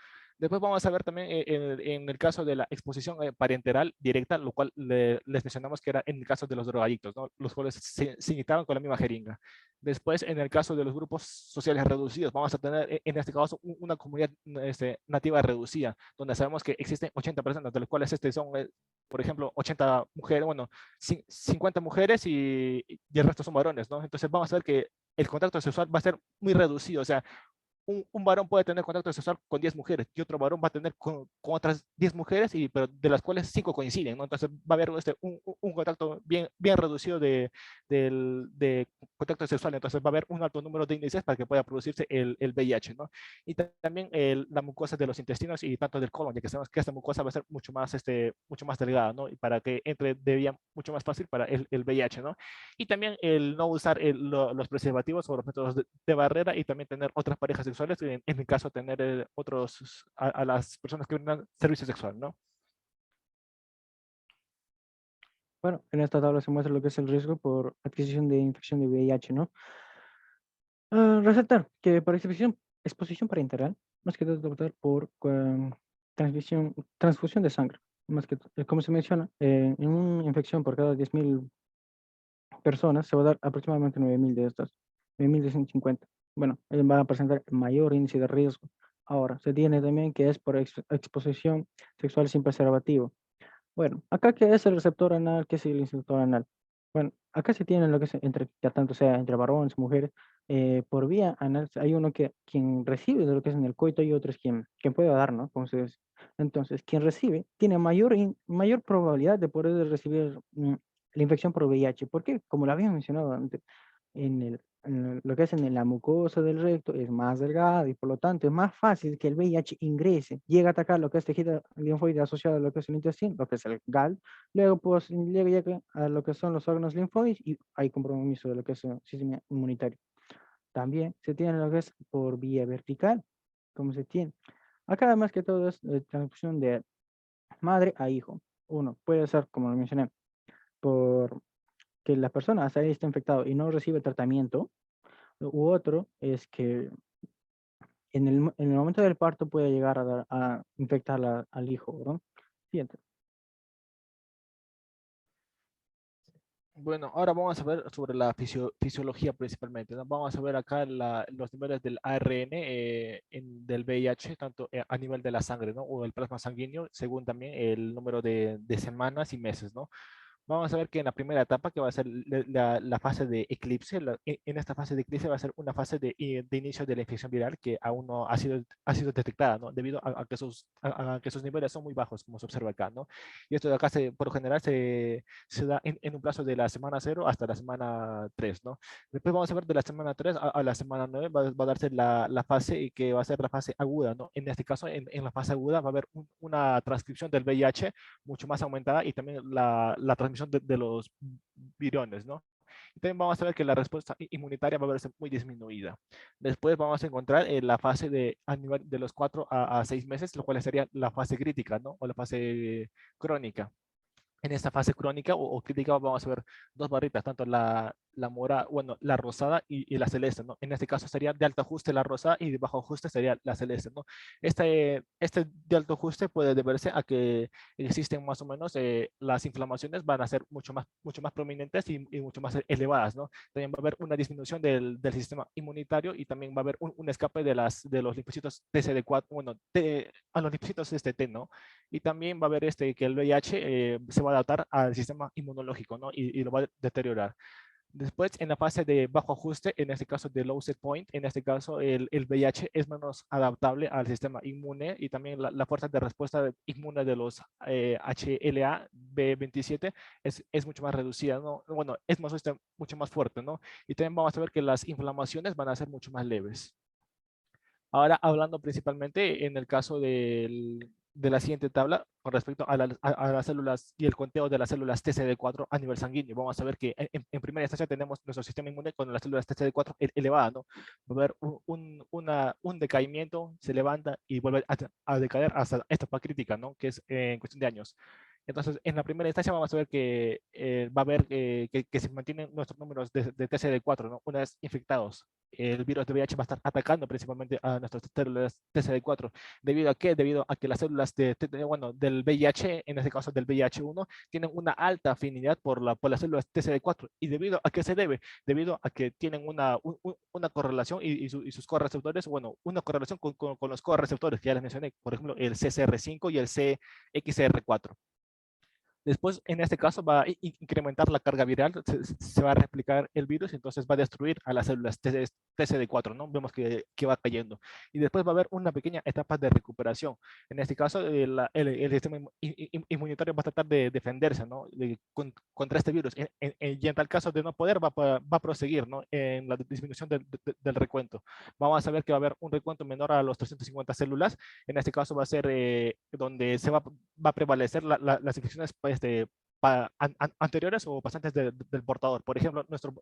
Después vamos a ver también en el caso de la exposición parenteral directa, lo cual les mencionamos que era en el caso de los drogadictos, ¿no? Los cuales se inyectaban con la misma jeringa. Después, en el caso de los grupos sociales reducidos, vamos a tener en este caso una comunidad nativa reducida, donde sabemos que existen 80 personas, de las cuales son, por ejemplo, 80 mujeres, bueno, 50 mujeres y el resto son varones, ¿no? Entonces vamos a ver que el contacto sexual va a ser muy reducido, o sea, un varón puede tener contacto sexual con 10 mujeres y otro varón va a tener con otras 10 mujeres, pero de las cuales 5 coinciden, ¿no? Entonces va a haber un contacto bien reducido de contacto sexual, entonces va a haber un alto número de índices para que pueda producirse el VIH, ¿no? Y también la mucosa de los intestinos y tanto del colon, ya que sabemos que esta mucosa va a ser mucho más delgada, ¿no? Y para que entre de vía mucho más fácil para el VIH, ¿no? Y también el no usar los preservativos o los métodos de barrera y también tener otras parejas sexuales en el caso de tener a las personas que brindan servicio sexual, ¿no? Bueno, en esta tabla se muestra lo que es el riesgo por adquisición de infección de VIH, ¿no? Resaltar que para exposición parenteral, más que todo optar por transfusión de sangre, más que como se menciona, en una infección por cada 10.000 personas se va a dar aproximadamente 9.000 de estas, 9.250. Bueno, va a presentar mayor índice de riesgo. Ahora, se tiene también que es por exposición sexual sin preservativo. Bueno, acá ¿qué es el receptor anal? ¿Qué es el receptor anal? Bueno, acá se tiene lo que es ya tanto sea entre varones, mujeres, por vía anal hay uno quien recibe de lo que es en el coito y otro es quien puede dar, ¿no? Entonces, quien recibe tiene mayor probabilidad de poder recibir la infección por VIH. ¿Por qué? Como lo había mencionado antes, lo que es en la mucosa del recto es más delgada y por lo tanto es más fácil que el VIH ingrese, llegue a atacar lo que es tejido linfoide asociado a lo que es el intestino, lo que es el GAL, luego pues llega a lo que son los órganos linfoides y hay compromiso de lo que es el sistema inmunitario. También se tiene lo que es por vía vertical, como se tiene. Acá además que todo es transfusión de madre a hijo. Uno puede ser, como lo mencioné, por que la persona hasta ahí está infectado y no recibe tratamiento, u otro es que en el momento del parto puede llegar a infectar al hijo, ¿no? Siguiente. Bueno, ahora vamos a ver sobre la fisiología principalmente, ¿no? Vamos a ver acá los niveles del ARN del VIH, tanto a nivel de la sangre, ¿no? O el plasma sanguíneo, según también el número de semanas y meses, ¿no? Vamos a ver que en la primera etapa, que va a ser la fase de eclipse, en esta fase de eclipse va a ser una fase de inicio de la infección viral que aún no ha sido detectada, ¿no? Debido a que sus niveles son muy bajos, como se observa acá, ¿no? Y esto de acá, por lo general, se da en un plazo de la semana 0 hasta la semana 3, ¿no? Después vamos a ver de la semana 3 a la semana 9 va a darse la fase que va a ser la fase aguda, ¿no? En este caso, en la fase aguda va a haber una transcripción del VIH mucho más aumentada y también la transmisión de los viriones, ¿no? Y también vamos a ver que la respuesta inmunitaria va a verse muy disminuida. Después vamos a encontrar la fase a nivel de los 4 a 6 meses, lo cual sería la fase crítica, ¿no? O la fase crónica. En esta fase crónica o crítica vamos a ver dos barritas, tanto la la morada, bueno, la rosada y la celeste, ¿no? En este caso sería de alto ajuste la rosada y de bajo ajuste sería la celeste, ¿no? Este de alto ajuste puede deberse a que existen más o menos, las inflamaciones van a ser mucho más prominentes y mucho más elevadas, ¿no? También va a haber una disminución del sistema inmunitario y también va a haber un escape de los linfocitos TCD4, bueno, a los linfocitos T, ¿no? Y también va a haber que el VIH se va a adaptar al sistema inmunológico, ¿no? Y lo va a deteriorar. Después, en la fase de bajo ajuste, en este caso de low set point, en este caso el VIH es menos adaptable al sistema inmune y también la fuerza de respuesta inmune de los HLA-B27 es mucho más reducida, ¿no? Bueno, es mucho más fuerte, ¿no? Y también vamos a ver que las inflamaciones van a ser mucho más leves. Ahora, hablando principalmente en el caso de la siguiente tabla, con respecto a las células y el conteo de las células TCD4 a nivel sanguíneo, vamos a ver que en primera instancia tenemos nuestro sistema inmune con las células TCD4 elevada, ¿no? Va a haber un decaimiento, se levanta y vuelve a decaer hasta esta etapa crítica, ¿no? Que es en cuestión de años. Entonces, en la primera instancia vamos a ver que va a haber que se mantienen nuestros números de TCD4, ¿no? Una vez infectados, el virus de VIH va a estar atacando principalmente a nuestras células TCD4. ¿Debido a qué? Debido a que las células del VIH, en este caso del VIH1, tienen una alta afinidad por las células TCD4. ¿Y debido a qué se debe? Debido a que tienen una correlación y sus correceptores, bueno, una correlación con los correceptores que ya les mencioné, por ejemplo, el CCR5 y el CXR4. Después, en este caso, va a incrementar la carga viral, se va a replicar el virus, entonces va a destruir a las células TCD4, ¿no? Vemos que va cayendo. Y después va a haber una pequeña etapa de recuperación. En este caso, el sistema inmunitario va a tratar de defenderse, ¿no? Contra este virus. Y en tal caso de no poder, va a proseguir, ¿no? En la disminución del recuento. Vamos a ver que va a haber un recuento menor a los 350 células. En este caso va a ser donde se va a prevalecer las infecciones anteriores o pasantes del portador. Por ejemplo, nuestro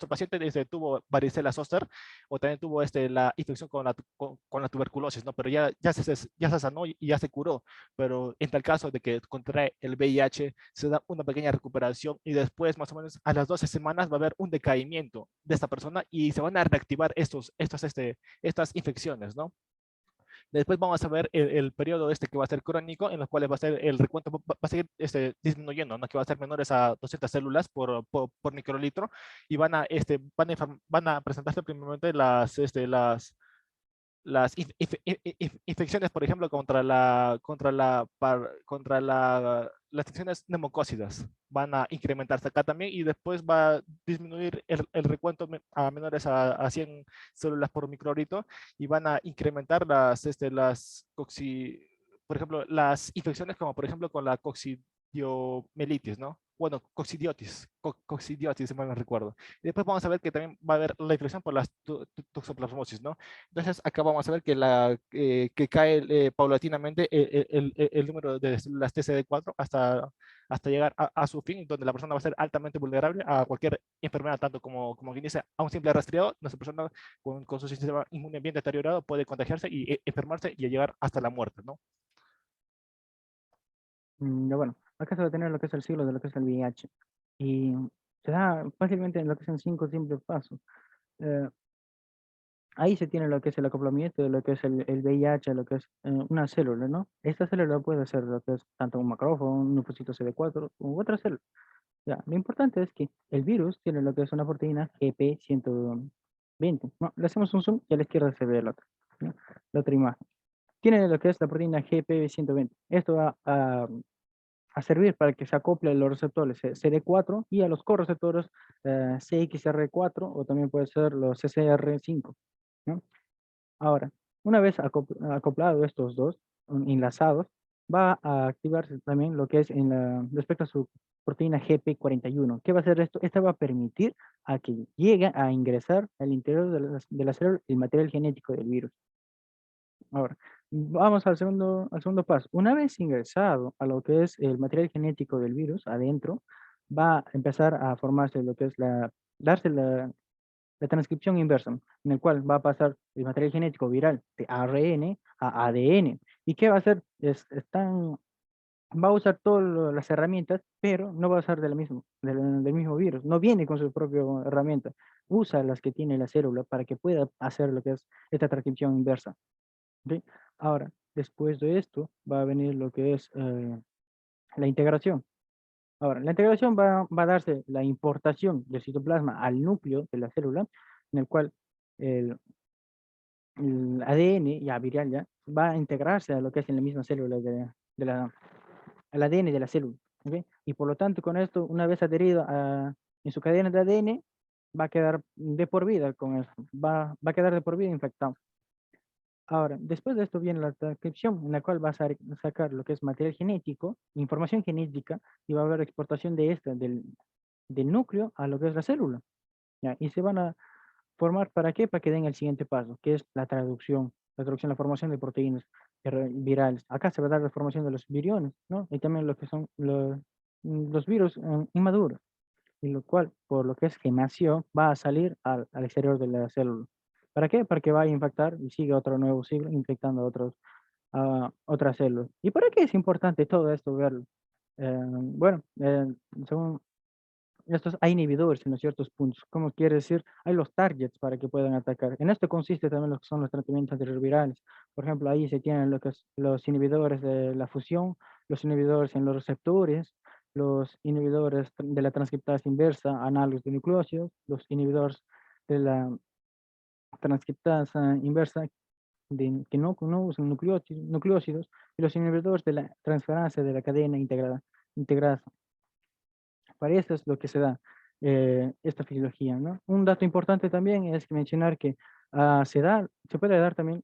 paciente tuvo varicela zoster o también tuvo la infección con la tuberculosis, ¿no? Pero ya se sanó y ya se curó. Pero en tal caso de que contrae el VIH, se da una pequeña recuperación y después, más o menos a las 12 semanas, va a haber un decaimiento de esta persona y se van a reactivar estas infecciones, ¿no? Después vamos a ver el periodo que va a ser crónico, en los cuales va a ser el recuento, va a seguir disminuyendo, ¿no? Que va a ser menores a 200 células por microlitro y van a presentarse primeramente las infecciones, por ejemplo, contra las infecciones neumocócidas van a incrementarse acá también y después va a disminuir el recuento a menores a 100 células por microlitro y van a incrementar por ejemplo, las infecciones como por ejemplo con la coccidiomelitis, ¿no? Bueno, coccidiotis, si mal no recuerdo. Y después vamos a ver que también va a haber la infección por las toxoplasmosis, ¿no? Entonces, acá vamos a ver que cae paulatinamente el número de células TCD4 hasta llegar a su fin, donde la persona va a ser altamente vulnerable a cualquier enfermedad, tanto como quien dice, a un simple resfriado, nuestra persona con su sistema inmune bien deteriorado puede contagiarse y enfermarse y llegar hasta la muerte, ¿no? Ya bueno, acá se va a tener lo que es el ciclo de lo que es el VIH. Y se da fácilmente en lo que son 5 simples pasos. Ahí se tiene lo que es el acoplamiento de lo que es el VIH, lo que es una célula, ¿no? Esta célula puede ser lo que es tanto un macrófago, un linfocito CD4 u otra célula. Ya, lo importante es que el virus tiene lo que es una proteína GP120. No, le hacemos un zoom y a la izquierda se ve el otro, ¿no? La otra imagen. Tiene lo que es la proteína GP120. Esto va a servir para que se acople a los receptores CD4 y a los correceptores CXR4 o también puede ser los CCR5, ¿no? Ahora, una vez acoplado estos dos, enlazados, va a activarse también lo que es respecto a su proteína GP41. ¿Qué va a hacer esto? Esta va a permitir a que llegue a ingresar al interior de la célula el material genético del virus. Ahora, vamos al segundo paso. Una vez ingresado a lo que es el material genético del virus adentro, va a empezar a formarse lo que es darse la transcripción inversa, en el cual va a pasar el material genético viral de ARN a ADN. ¿Y qué va a hacer? Es tan va a usar todas las herramientas, pero no va a usar del mismo virus. No viene con su propia herramienta. Usa las que tiene la célula para que pueda hacer lo que es esta transcripción inversa. ¿Ok? Ahora, después de esto, va a venir lo que es la integración. Ahora, la integración va a darse la importación del citoplasma al núcleo de la célula, en el cual el, el ADN ya viral ya va a integrarse a lo que es en la misma célula al ADN de la célula. ¿Ok? Y por lo tanto, con esto, una vez adherido en su cadena de ADN, va a quedar de por vida con eso, va a quedar de por vida infectado. Ahora, después de esto viene la transcripción, en la cual vas a sacar lo que es material genético, información genética, y va a haber exportación de esta, del núcleo a lo que es la célula. ¿Ya? Y se van a formar, ¿para qué? Para que den el siguiente paso, que es la traducción, la formación de proteínas virales. Acá se va a dar la formación de los viriones, ¿no? Y también lo que son los virus inmaduros, y lo cual, por lo que es gemación, va a salir al exterior de la célula. ¿Para qué? Para que vaya a infectar y siga otro nuevo ciclo infectando a otras células. ¿Y para qué es importante todo esto verlo? Bueno, según estos hay inhibidores en ciertos puntos. ¿Cómo quiere decir? Hay los targets para que puedan atacar. En esto consiste también lo que son los tratamientos antirretrovirales. Por ejemplo, ahí se tienen lo que es los inhibidores de la fusión, los inhibidores en los receptores, los inhibidores de la transcriptasa inversa, análogos de nucleósidos, los inhibidores de la transcriptasa inversa que no usan nucleósidos, y los inhibidores de la transferencia de la cadena integrada. Para eso es lo que se da esta fisiología, ¿no? Un dato importante también es mencionar que se puede dar también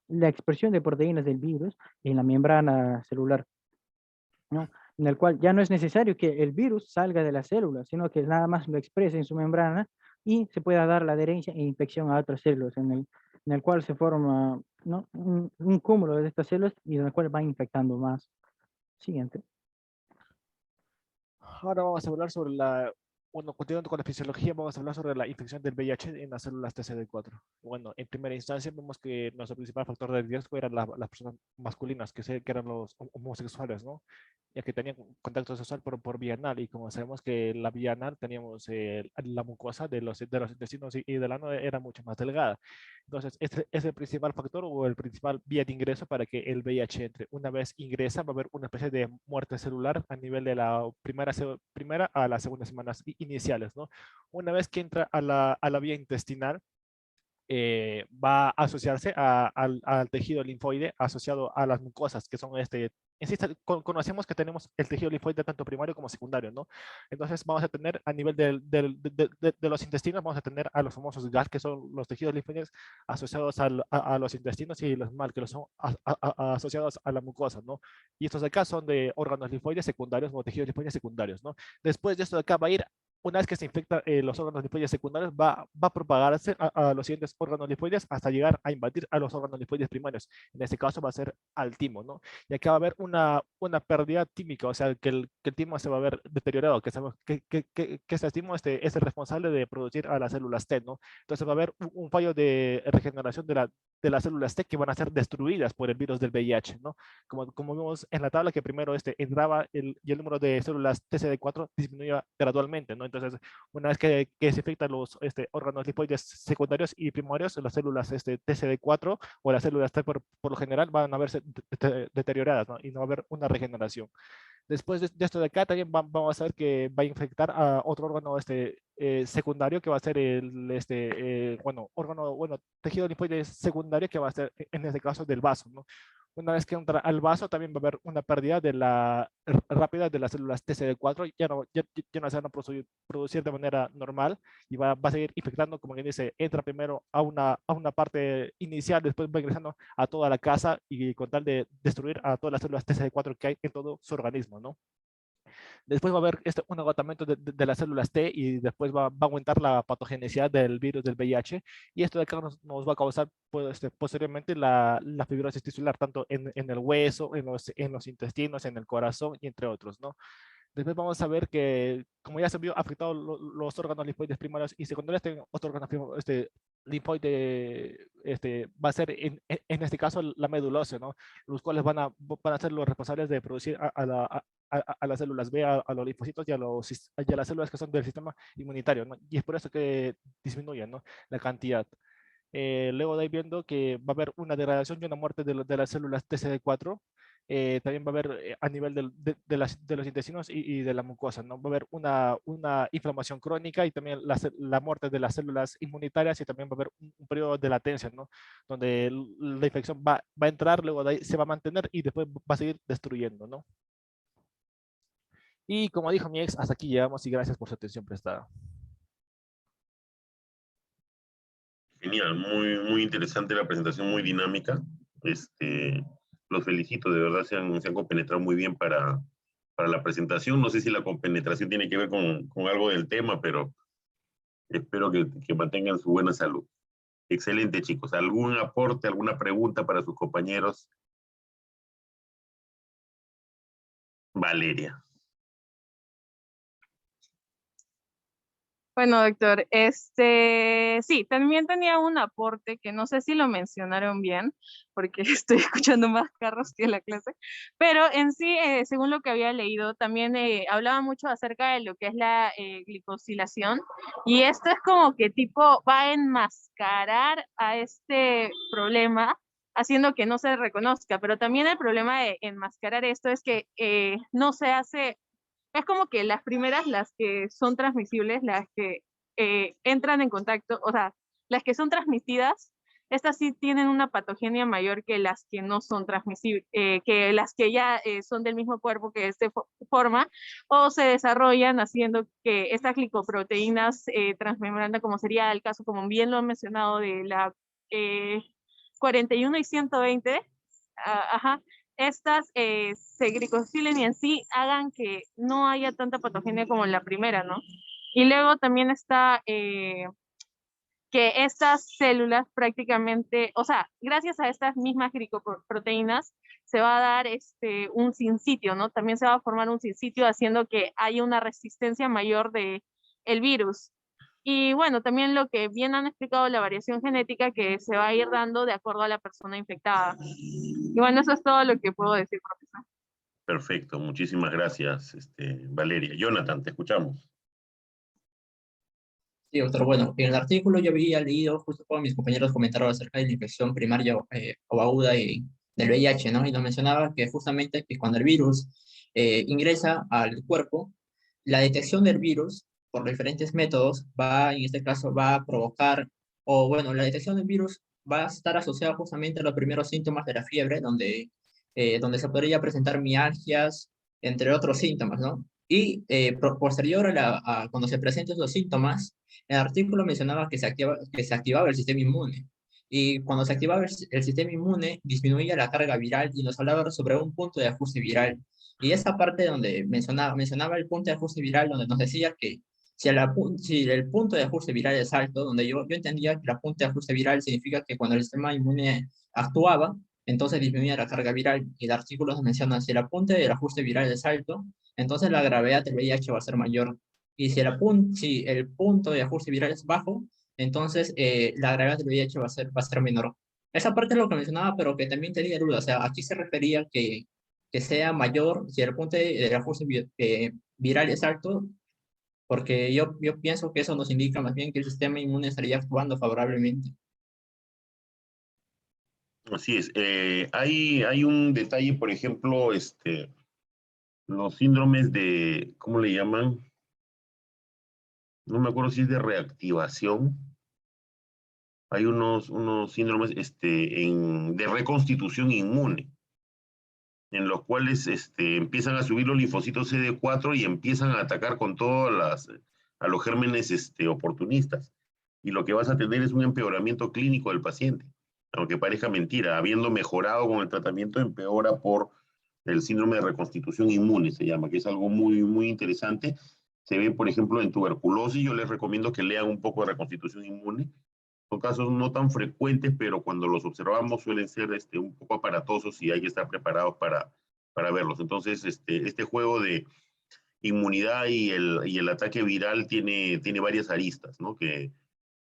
la expresión de proteínas del virus en la membrana celular, ¿no? En el cual ya no es necesario que el virus salga de la célula, sino que nada más lo exprese en su membrana y se pueda dar la adherencia e infección a otras células, en el cual se forma, ¿no? un cúmulo de estas células y en el cual va infectando más. Siguiente. Ahora vamos a hablar sobre bueno, continuando con la fisiología, vamos a hablar sobre la infección del VIH en las células TCD4. Bueno, en primera instancia vemos que nuestro principal factor de riesgo eran las personas masculinas, que eran los homosexuales, ¿no? Ya que tenían contacto sexual por vía anal, y como sabemos que la vía anal teníamos la mucosa de los intestinos y del ano era mucho más delgada. Entonces, este es el principal factor o el principal vía de ingreso para que el VIH entre. Una vez ingresa, va a haber una especie de muerte celular a nivel de la primera a las segundas semanas iniciales, ¿no? Una vez que entra a la vía intestinal, va a asociarse al tejido linfoide asociado a las mucosas, que son conocemos que tenemos el tejido linfoide tanto primario como secundario, ¿no? Entonces vamos a tener a nivel de los intestinos, vamos a tener a los famosos GAL, que son los tejidos linfoides asociados a los intestinos, y los MAL, que son asociados a la mucosa, ¿no? Y estos de acá son de órganos linfoides secundarios o tejidos linfoides secundarios, ¿no? Después de esto de acá va a ir, una vez que se infecta los órganos linfoides secundarios, va a propagarse a los siguientes órganos linfoides hasta llegar a invadir a los órganos linfoides primarios. En este caso va a ser al timo, ¿no? Y acá va a haber una pérdida tímica, o sea, que el timo se va a ver deteriorado, que sabemos que este timo es el responsable de producir a las células T, ¿no? Entonces va a haber un fallo de regeneración de las células T, que van a ser destruidas por el virus del VIH, ¿no? Como vimos en la tabla, que primero entraba y el número de células TCD4 disminuía gradualmente, ¿no? Entonces, una vez que se infectan los órganos linfoides secundarios y primarios, las células TCD4 o las células T por lo general van a verse deterioradas, ¿no? Y no va a haber una regeneración. Después de esto de acá, también vamos a ver que va a infectar a otro órgano secundario, que va a ser tejido linfoide secundario, que va a ser en este caso del vaso, ¿no? Una vez que entra al vaso, también va a haber una pérdida rápida de las células TCD4, ya no se van a producir de manera normal, y va a seguir infectando, como quien dice, entra primero a una parte inicial, después va ingresando a toda la casa, y con tal de destruir a todas las células TCD4 que hay en todo su organismo, ¿no? Después va a haber un agotamiento de las células T, y después va a aumentar la patogenicidad del virus del VIH, y esto de acá nos va a causar pues, posteriormente la fibrosis tisular, tanto en el hueso, en los intestinos, en el corazón, y entre otros, ¿no? Después vamos a ver que, como ya se vio afectado los órganos linfoides primarios y secundarios, tienen otros órganos linfoide va a ser, en este caso, la médula ósea, ¿no? Los cuales van a ser los responsables de producir a las células B, a los linfocitos y a las células que son del sistema inmunitario, ¿no? Y es por eso que disminuyen, ¿no?, la cantidad. Luego de ahí viendo que va a haber una degradación y una muerte de las células TCD4. También va a haber a nivel de los intestinos y de la mucosa, ¿no? Va a haber una inflamación crónica y también la muerte de las células inmunitarias, y también va a haber un periodo de latencia, ¿no?, donde la infección va a entrar, luego de ahí se va a mantener y después va a seguir destruyendo, ¿no? Y como dijo mi ex, hasta aquí llegamos y gracias por su atención prestada. Genial, muy interesante la presentación, muy dinámica. Los felicito, de verdad se han compenetrado muy bien para la presentación. No sé si la compenetración tiene que ver con algo del tema, pero espero que mantengan su buena salud. Excelente, chicos. ¿Algún aporte, alguna pregunta para sus compañeros? Valeria. Bueno, doctor, sí, también tenía un aporte que no sé si lo mencionaron bien, porque estoy escuchando más carros que la clase, pero en sí, según lo que había leído, también hablaba mucho acerca de lo que es la glicosilación, y esto es como que tipo va a enmascarar a este problema, haciendo que no se reconozca, pero también el problema de enmascarar esto es que no se hace. Es como que las primeras, las que son transmisibles, las que entran en contacto, o sea, las que son transmitidas, estas sí tienen una patogenia mayor que las que no son transmisibles, que las que ya son del mismo cuerpo que forma, o se desarrollan haciendo que estas glicoproteínas transmembrana, como sería el caso, como bien lo han mencionado, de la 41 y 120, ajá, estas se glicosilen y en sí hagan que no haya tanta patogenia como en la primera, ¿no? Y luego también está que estas células prácticamente, o sea, gracias a estas mismas glicoproteínas se va a dar un sinsitio, ¿no? También se va a formar un sinsitio haciendo que haya una resistencia mayor del virus. Y bueno, también lo que bien han explicado, la variación genética que se va a ir dando de acuerdo a la persona infectada. Y bueno, eso es todo lo que puedo decir, profesor. Perfecto, muchísimas gracias, Valeria. Jonathan, te escuchamos. Sí, doctor. Bueno, en el artículo yo había leído, justo como mis compañeros comentaron acerca de la infección primaria o aguda del VIH, ¿no? Y nos mencionaba que justamente que cuando el virus ingresa al cuerpo, la detección del virus por diferentes métodos en este caso, va a provocar, o bueno, la detección del virus va a estar asociada justamente a los primeros síntomas de la fiebre, donde se podría presentar mialgias, entre otros síntomas, ¿no? Y posterior a cuando se presenten los síntomas, el artículo mencionaba que se activaba el sistema inmune. Y cuando se activaba el sistema inmune, disminuía la carga viral y nos hablaba sobre un punto de ajuste viral. Y esa parte donde mencionaba el punto de ajuste viral, donde nos decía que si el punto de ajuste viral es alto, donde yo entendía que el punto de ajuste viral significa que cuando el sistema inmune actuaba, entonces disminuía la carga viral. Y el artículo nos menciona, si el punto del ajuste viral es alto, entonces la gravedad del VIH va a ser mayor. Y si el punto de ajuste viral es bajo, entonces la gravedad del VIH va a ser menor. Esa parte es lo que mencionaba, pero que también tenía duda. O sea, aquí se refería que sea mayor si el punto de ajuste viral es alto, porque yo pienso que eso nos indica más bien que el sistema inmune estaría actuando favorablemente. Así es. Hay un detalle, por ejemplo, los síndromes de, ¿cómo le llaman? No me acuerdo si es de reactivación. Hay unos síndromes de reconstitución inmune, en los cuales empiezan a subir los linfocitos CD4 y empiezan a atacar con todas a los gérmenes oportunistas. Y lo que vas a tener es un empeoramiento clínico del paciente. Aunque parezca mentira, habiendo mejorado con el tratamiento, empeora por el síndrome de reconstitución inmune, se llama, que es algo muy interesante. Se ve, por ejemplo, en tuberculosis. Yo les recomiendo que lean un poco de reconstitución inmune. Son casos no tan frecuentes, pero cuando los observamos suelen ser un poco aparatosos y hay que estar preparados para verlos. Entonces, este juego de inmunidad y el ataque viral tiene varias aristas, ¿no? Que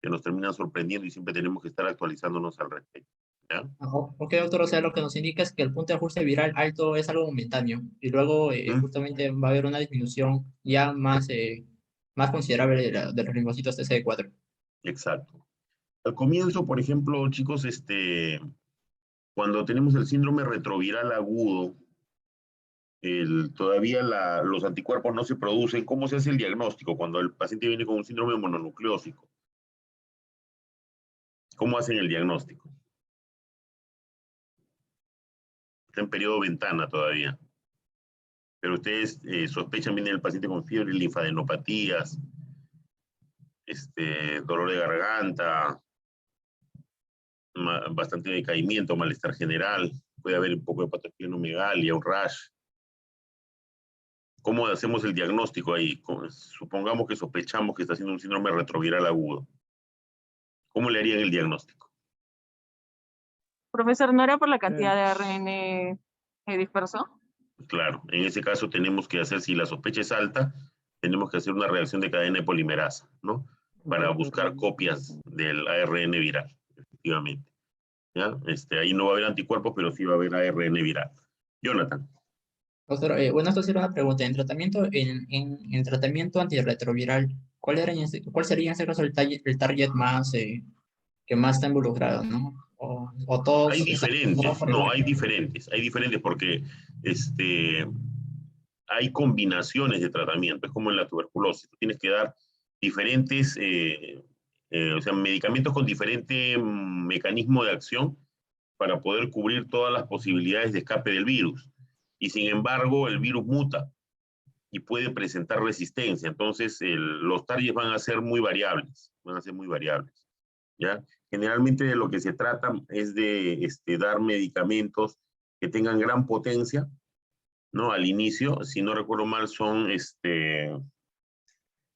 que nos terminan sorprendiendo y siempre tenemos que estar actualizándonos al respecto. ¿Ya? Ok, doctor, o sea, lo que nos indica es que el punto de ajuste viral alto es algo momentáneo y luego justamente va a haber una disminución ya más considerable de los linfocitos TCD4. Exacto. Al comienzo, por ejemplo, chicos, cuando tenemos el síndrome retroviral agudo, todavía los anticuerpos no se producen. ¿Cómo se hace el diagnóstico cuando el paciente viene con un síndrome mononucleósico? ¿Cómo hacen el diagnóstico? Está en periodo ventana todavía. Pero ustedes sospechan, viene el paciente con fiebre, linfadenopatías, dolor de garganta, bastante decaimiento, malestar general, puede haber un poco de patogenomegalia, un rash. ¿Cómo hacemos el diagnóstico ahí? Supongamos que sospechamos que está haciendo un síndrome retroviral agudo. ¿Cómo le harían el diagnóstico? Profesor, ¿no era por la cantidad de ARN disperso? Claro, en ese caso tenemos que hacer, si la sospecha es alta, tenemos que hacer una reacción de cadena de polimerasa, ¿no? Para buscar copias del ARN viral, efectivamente. ¿Ya? Ahí no va a haber anticuerpos, pero sí va a haber ARN viral. Jonathan. Doctor, bueno, esto sería una pregunta. En tratamiento antirretroviral, ¿cuál sería en este caso el target más, que más está involucrado, ¿no? O todos... Hay diferentes, no, hay diferentes porque hay combinaciones de tratamiento, es como en la tuberculosis, tú tienes que dar diferentes, o sea, medicamentos con diferente mecanismo de acción para poder cubrir todas las posibilidades de escape del virus. Y sin embargo, el virus muta y puede presentar resistencia. Entonces, los targets van a ser muy variables, ¿ya? Generalmente de lo que se trata es de dar medicamentos que tengan gran potencia, ¿no? Al inicio, si no recuerdo mal, son,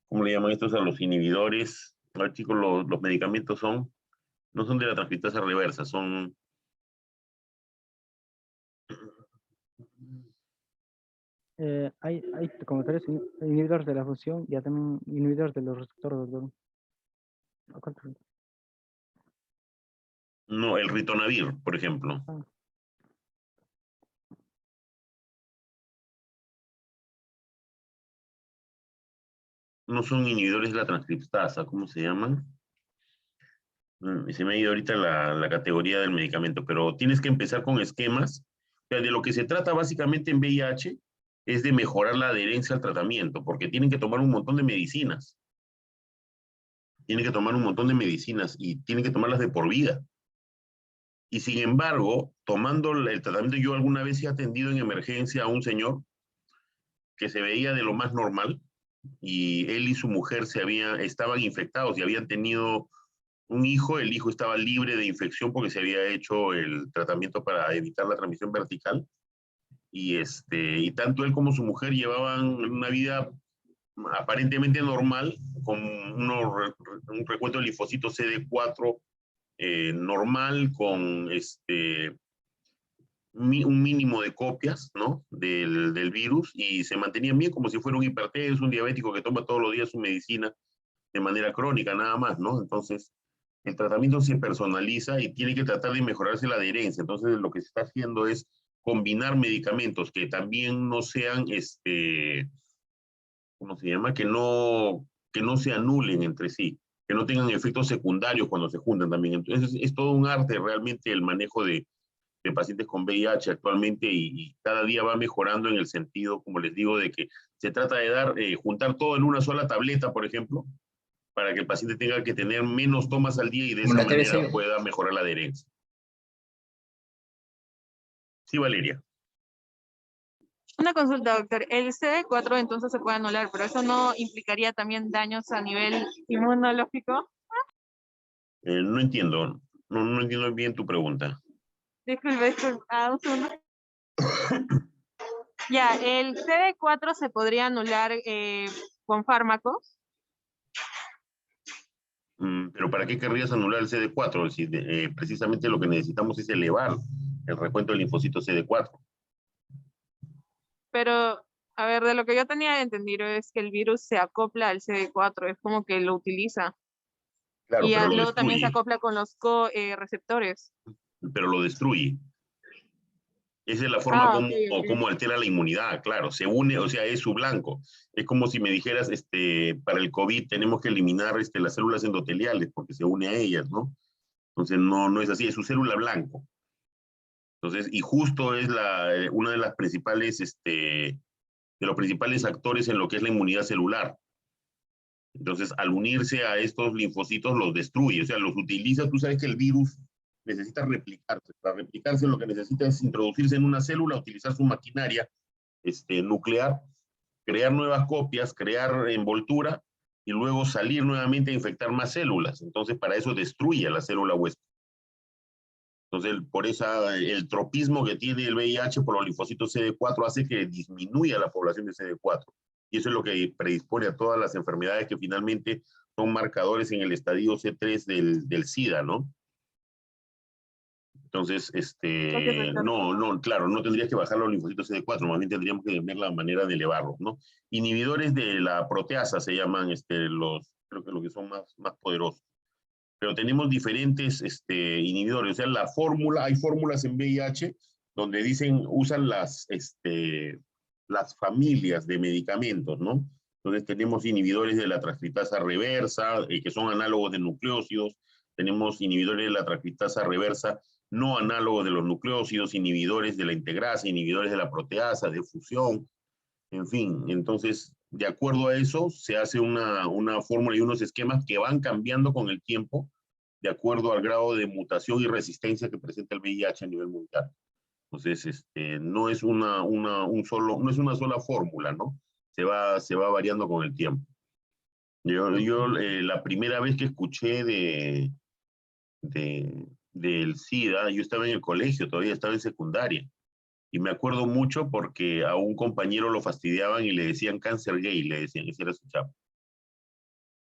¿cómo le llaman estos a los inhibidores? A ver, chicos, los medicamentos no son de la transcriptasa reversa, son... Hay como tres inhibidores de la función y también inhibidores de los receptores. No, el ritonavir, por ejemplo. No son inhibidores de la transcriptasa, ¿cómo se llaman? Se me ha ido ahorita la categoría del medicamento, pero tienes que empezar con esquemas. O sea, de lo que se trata básicamente en VIH es de mejorar la adherencia al tratamiento, porque tienen que tomar un montón de medicinas. Tienen que tomar un montón de medicinas y tienen que tomarlas de por vida. Y sin embargo, tomando el tratamiento, yo alguna vez he atendido en emergencia a un señor que se veía de lo más normal, y él y su mujer estaban infectados y habían tenido un hijo. El hijo estaba libre de infección porque se había hecho el tratamiento para evitar la transmisión vertical, y tanto él como su mujer llevaban una vida aparentemente normal, con un recuento de linfocitos CD4 normal, con un mínimo de copias, ¿no? del virus, y se mantenían bien como si fuera un hipertenso, un diabético que toma todos los días su medicina de manera crónica, nada más, ¿no? Entonces, el tratamiento se personaliza y tiene que tratar de mejorarse la adherencia. Entonces, lo que se está haciendo es combinar medicamentos que también no sean, ¿cómo se llama? Que no se anulen entre sí, que no tengan efectos secundarios cuando se juntan también. Entonces, es todo un arte realmente el manejo de pacientes con VIH actualmente, y cada día va mejorando en el sentido, como les digo, de que se trata de juntar todo en una sola tableta, por ejemplo, para que el paciente tenga que tener menos tomas al día y de esa manera pueda mejorar la adherencia. Sí, Valeria. Una consulta, doctor. El CD4 entonces se puede anular, pero eso no implicaría también daños a nivel inmunológico. No entiendo, no entiendo bien tu pregunta. Disculpe, un segundo. Ya, el CD4 se podría anular con fármacos. Pero ¿para qué querrías anular el CD4? Si precisamente lo que necesitamos es elevar el recuento del linfocito CD4. Pero, a ver, de lo que yo tenía entendido es que el virus se acopla al CD4, es como que lo utiliza. Claro, y pero lo luego también se destruye, acopla con los co-receptores. pero lo destruye. Esa es la forma Ah, como, ok, ok. como altera la inmunidad, claro, se une, o sea, es su blanco. Es como si me dijeras, para el COVID tenemos que eliminar las células endoteliales porque se une a ellas, ¿no? Entonces, no es así, es su célula blanco. Entonces, y justo es una de las principales, de los principales actores en lo que es la inmunidad celular. Entonces, al unirse a estos linfocitos, los destruye, o sea, los utiliza. Tú sabes que el virus necesita replicarse. Para replicarse, lo que necesita es introducirse en una célula, utilizar su maquinaria nuclear, crear nuevas copias, crear envoltura y luego salir nuevamente a infectar más células. Entonces, para eso destruye a la célula huésped. Entonces, por el tropismo que tiene el VIH por los linfocitos CD4 hace que disminuya la población de CD4. Y eso es lo que predispone a todas las enfermedades que finalmente son marcadores en el estadio C3 del SIDA, ¿no? Entonces, claro, no tendrías que bajar los linfocitos CD4, más bien tendríamos que ver la manera de elevarlos, ¿no? Inhibidores de la proteasa se llaman creo que los que son más poderosos. Pero tenemos diferentes inhibidores. O sea, hay fórmulas en VIH donde usan las familias de medicamentos, ¿no? Entonces tenemos inhibidores de la transcriptasa reversa, que son análogos de nucleósidos. Tenemos inhibidores de la transcriptasa reversa, no análogos de los nucleósidos, inhibidores de la integrasa, inhibidores de la proteasa, de fusión, en fin. Entonces, de acuerdo a eso, se hace una fórmula y unos esquemas que van cambiando con el tiempo, de acuerdo al grado de mutación y resistencia que presenta el VIH a nivel mundial. Entonces, no es una sola fórmula, ¿no? Se va variando con el tiempo. Yo la primera vez que escuché del SIDA, yo estaba en el colegio, todavía estaba en secundaria. Y me acuerdo mucho porque a un compañero lo fastidiaban y le decían cáncer gay, le decían, ese era su chapa.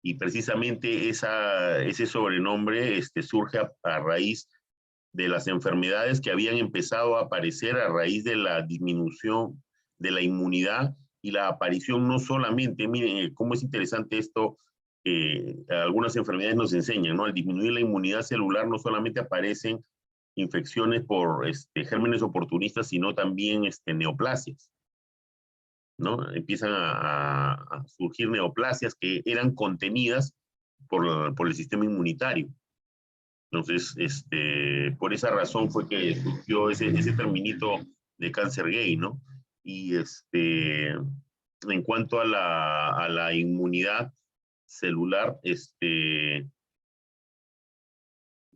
Y precisamente ese sobrenombre surge a raíz de las enfermedades que habían empezado a aparecer a raíz de la disminución de la inmunidad y la aparición no solamente, miren cómo es interesante esto, algunas enfermedades nos enseñan, ¿no? Al disminuir la inmunidad celular no solamente aparecen infecciones por gérmenes oportunistas, sino también neoplasias, ¿no? Empiezan a surgir neoplasias que eran contenidas por el sistema inmunitario. Entonces, por esa razón fue que surgió ese terminito de cáncer gay, ¿no? Y en cuanto a la inmunidad celular,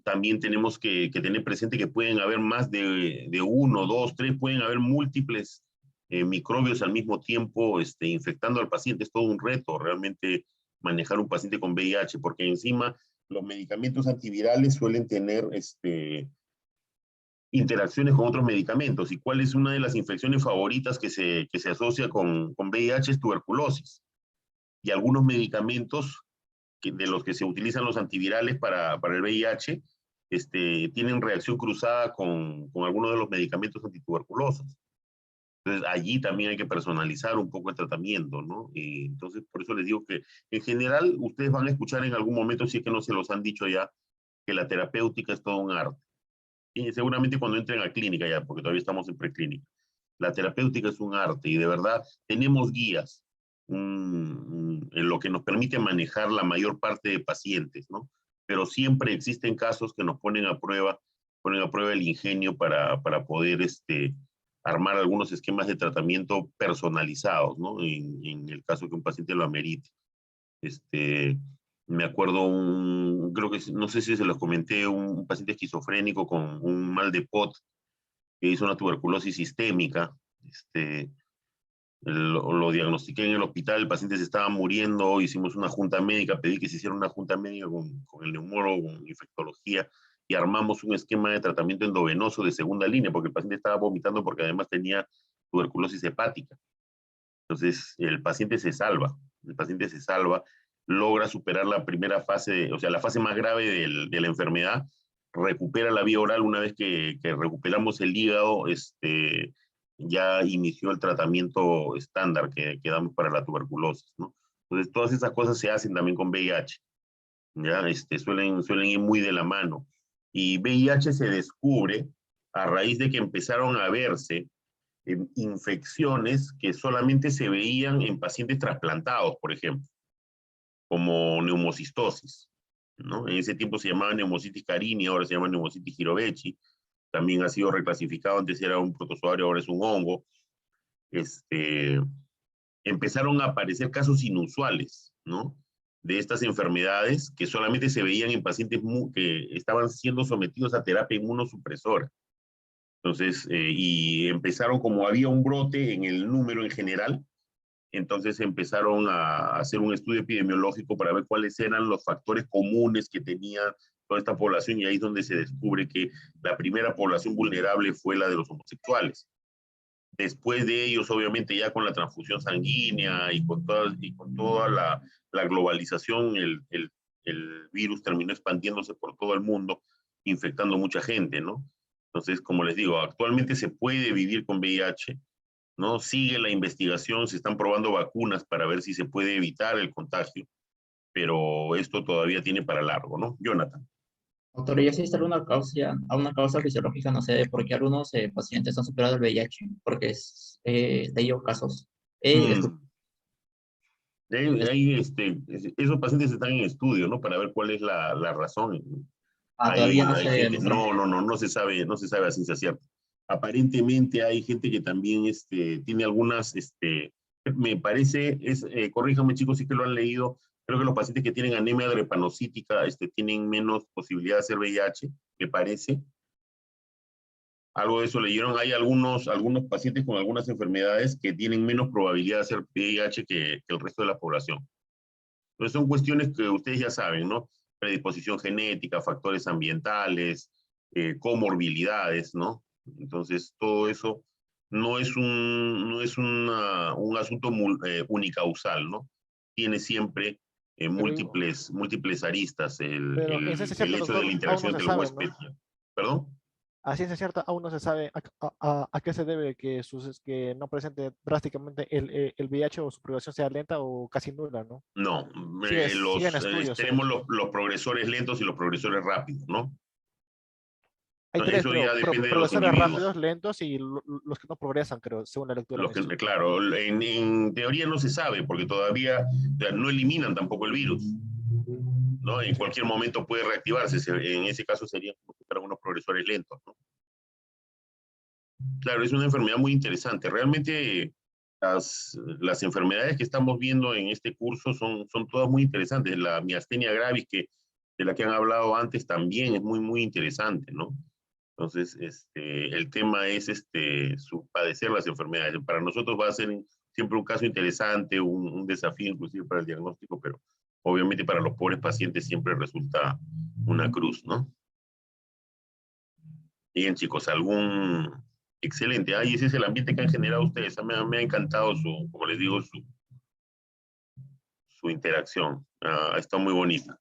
también tenemos que tener presente que pueden haber más de uno, dos, tres, pueden haber múltiples microbios al mismo tiempo infectando al paciente. Es todo un reto realmente manejar un paciente con VIH, porque encima los medicamentos antivirales suelen tener interacciones con otros medicamentos. ¿Y cuál es una de las infecciones favoritas que se asocia con VIH? Es tuberculosis. Y algunos medicamentos de los que se utilizan los antivirales para el VIH tienen reacción cruzada con algunos de los medicamentos antituberculosos. Entonces, allí también hay que personalizar un poco el tratamiento, ¿no? Y entonces, por eso les digo que, en general, ustedes van a escuchar en algún momento, si es que no se los han dicho ya, que la terapéutica es todo un arte. Y seguramente cuando entren a clínica ya, porque todavía estamos en preclínica. La terapéutica es un arte y de verdad tenemos guías en lo que nos permite manejar la mayor parte de pacientes, ¿no? Pero siempre existen casos que nos ponen a prueba el ingenio para poder armar algunos esquemas de tratamiento personalizados, ¿no? En el caso que un paciente lo amerite. Me acuerdo creo que, no sé si se los comenté, un paciente esquizofrénico con un mal de POT que hizo una tuberculosis sistémica. Lo diagnostiqué en el hospital, el paciente se estaba muriendo, hicimos una junta médica, pedí que se hiciera una junta médica con el neumólogo, con infectología, y armamos un esquema de tratamiento endovenoso de segunda línea, porque el paciente estaba vomitando porque además tenía tuberculosis hepática. Entonces, el paciente se salva, logra superar la primera fase, o sea, la fase más grave de la enfermedad, recupera la vía oral. Una vez que recuperamos el hígado, ya inició el tratamiento estándar que damos para la tuberculosis, ¿no? Entonces, todas esas cosas se hacen también con VIH. ¿ya? Suelen ir muy de la mano. Y VIH se descubre a raíz de que empezaron a verse infecciones que solamente se veían en pacientes trasplantados, por ejemplo, como neumocistosis, ¿no? En ese tiempo se llamaba neumocitis carini, ahora se llama neumocitis girovechi. También ha sido reclasificado, antes era un protozoario, ahora es un hongo. Empezaron a aparecer casos inusuales, ¿no? De estas enfermedades que solamente se veían en pacientes que estaban siendo sometidos a terapia inmunosupresora. Entonces, y empezaron, como había un brote en el número en general, entonces empezaron a hacer un estudio epidemiológico para ver cuáles eran los factores comunes que tenía toda esta población, y ahí es donde se descubre que la primera población vulnerable fue la de los homosexuales. Después de ellos, obviamente, ya con la transfusión sanguínea y con toda la globalización, el virus terminó expandiéndose por todo el mundo, infectando mucha gente, ¿no? Entonces, como les digo, actualmente se puede vivir con VIH, ¿no? Sigue la investigación, se están probando vacunas para ver si se puede evitar el contagio, pero esto todavía tiene para largo, ¿no? Jonathan. Doctor, ¿y existe alguna causa fisiológica, no sé, de por qué algunos pacientes han superado el VIH? Porque he leído casos. Esos pacientes están en estudio, ¿no? Para ver cuál es la razón. Todavía no se No se sabe a ciencia cierta. Aparentemente hay gente que también tiene algunas, me parece, corríjame chicos si que lo han leído, creo que los pacientes que tienen anemia drepanocítica tienen menos posibilidad de hacer VIH, me parece. Algo de eso leyeron. Hay algunos pacientes con algunas enfermedades que tienen menos probabilidad de hacer VIH que el resto de la población. Entonces son cuestiones que ustedes ya saben, ¿no? Predisposición genética, factores ambientales, comorbilidades, ¿no? Entonces todo eso no es un asunto unicausal, ¿no? Tiene siempre múltiples aristas el hecho de la interacción entre los huéspedes. ¿Perdón? A ciencia cierta aún no se sabe a qué se debe que no presente drásticamente el VIH o su progresión sea lenta o casi nula, ¿no? No, tenemos los progresores lentos y los progresores rápidos, ¿no? Hay tres, eso ya depende de los progresores individuos. rápidos, lentos y los que no progresan, creo, según la lectura. Claro, en teoría no se sabe porque todavía no eliminan tampoco el virus, ¿no? En cualquier momento puede reactivarse. En ese caso serían algunos progresores lentos, ¿no? Claro, es una enfermedad muy interesante. Realmente las enfermedades que estamos viendo en este curso son todas muy interesantes. La miastenia gravis, de la que han hablado antes, también es muy, muy interesante, ¿no? Entonces, el tema es padecer las enfermedades. Para nosotros va a ser siempre un caso interesante, un desafío inclusive para el diagnóstico, pero obviamente para los pobres pacientes siempre resulta una cruz, ¿no? Bien, chicos, excelente. Ese es el ambiente que han generado ustedes. Me ha encantado como les digo, su interacción. Está muy bonita.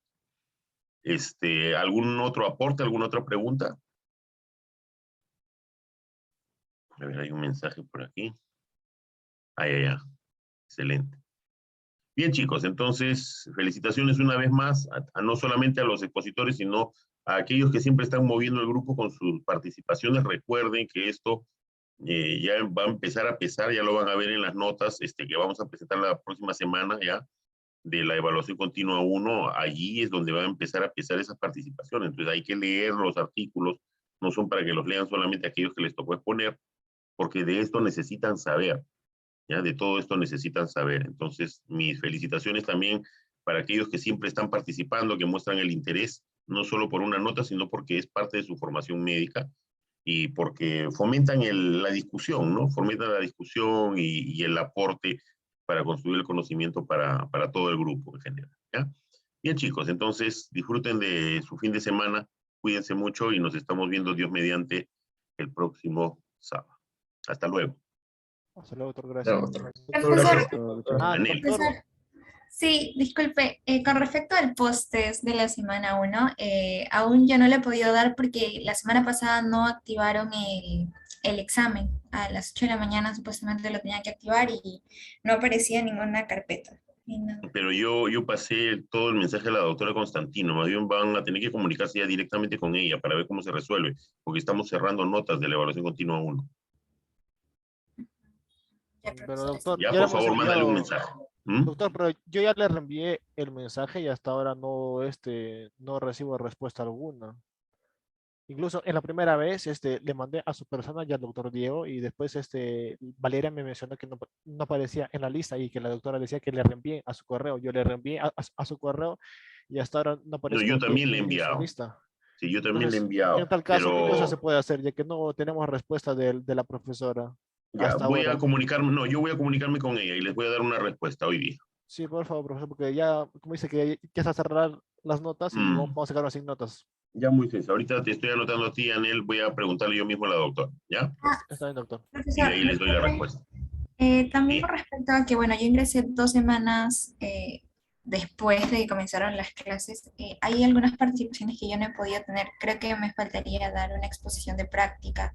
¿Algún otro aporte, alguna otra pregunta? A ver, hay un mensaje por aquí. Ya. Excelente. Bien, chicos, entonces, felicitaciones una vez más, no solamente a los expositores, sino a aquellos que siempre están moviendo el grupo con sus participaciones. Recuerden que esto ya va a empezar a pesar, ya lo van a ver en las notas que vamos a presentar la próxima semana ya, de la evaluación continua 1, allí es donde va a empezar a pesar esas participaciones. Entonces hay que leer los artículos, no son para que los lean solamente aquellos que les tocó exponer, porque de esto necesitan saber. ¿Ya? De todo esto necesitan saber. Entonces, mis felicitaciones también para aquellos que siempre están participando, que muestran el interés, no solo por una nota, sino porque es parte de su formación médica y porque fomentan la discusión, ¿no? Fomentan la discusión y el aporte para construir el conocimiento para todo el grupo en general. ¿Ya? Bien, chicos, entonces disfruten de su fin de semana, cuídense mucho y nos estamos viendo, Dios mediante, el próximo sábado. Hasta luego. Hasta luego, doctor. Gracias. Profesor, sí, disculpe, con respecto al post-test de la semana 1, aún yo no le he podido dar porque la semana pasada no activaron el examen. A las 8 de la mañana supuestamente lo tenía que activar y no aparecía en ninguna carpeta. Y no. Pero yo pasé todo el mensaje a la doctora Constantino. Más bien van a tener que comunicarse ya directamente con ella para ver cómo se resuelve, porque estamos cerrando notas de la evaluación continua 1. Ya, Pero profesor, doctor, Ya, ya le por hemos favor, mándale un enviado, mensaje. ¿Mm? doctor, pero yo ya le reenvié el mensaje y hasta ahora no recibo respuesta alguna. Incluso en la primera vez le mandé a su persona y al doctor Diego y después Valeria me mencionó que no aparecía en la lista y que la doctora decía que le reenvié a su correo. Yo le reenvié a su correo y hasta ahora no No, aparezco yo también le he en su enviado. lista. Sí, yo también le he Entonces, en enviado, tal caso, ¿qué cosa se pero puede hacer? Ya que no tenemos respuesta de la profesora ya, hasta voy a ahora. comunicarme, no, yo voy a comunicarme con ella y les voy a dar una respuesta hoy día. Sí, por favor, profesor, porque ya, como dice que ya está cerrar las notas y vamos a quedarnos sin notas. Ya muy sencillo. Ahorita te estoy anotando a ti, Anel, voy a preguntarle yo mismo a la doctora, ¿ya? Está bien, doctor. Y de profesor, ahí les doy la disculpe, respuesta. también Sí. con respecto a que, bueno, yo ingresé 2 semanas después de que comenzaron las clases, hay algunas participaciones que yo no he podido tener. Creo que me faltaría dar una exposición de práctica,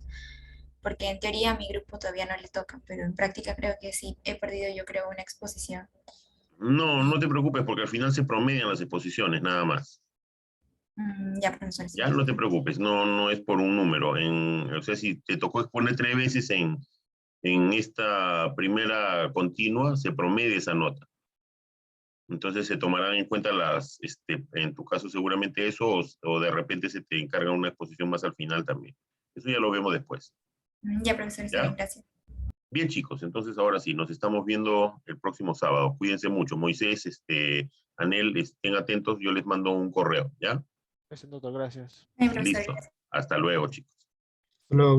porque en teoría a mi grupo todavía no le toca, pero en práctica creo que sí, he perdido yo creo una exposición. No, no te preocupes porque al final se promedian las exposiciones, nada más. Ya, profesor, sí. Ya no te preocupes, no es por un número. O sea, si te tocó exponer 3 veces en esta primera continua, se promedia esa nota. Entonces se tomarán en cuenta en tu caso seguramente eso, o de repente se te encarga una exposición más al final también. Eso ya lo vemos después. Ya, profesor, está bien, ¿Ya? gracias. Bien, chicos, entonces ahora sí, nos estamos viendo el próximo sábado. Cuídense mucho. Moisés, Anel, estén atentos, yo les mando un correo, ¿ya? Doctor, gracias. Está bien, profesor, Listo. gracias. Hasta luego, chicos. Luego.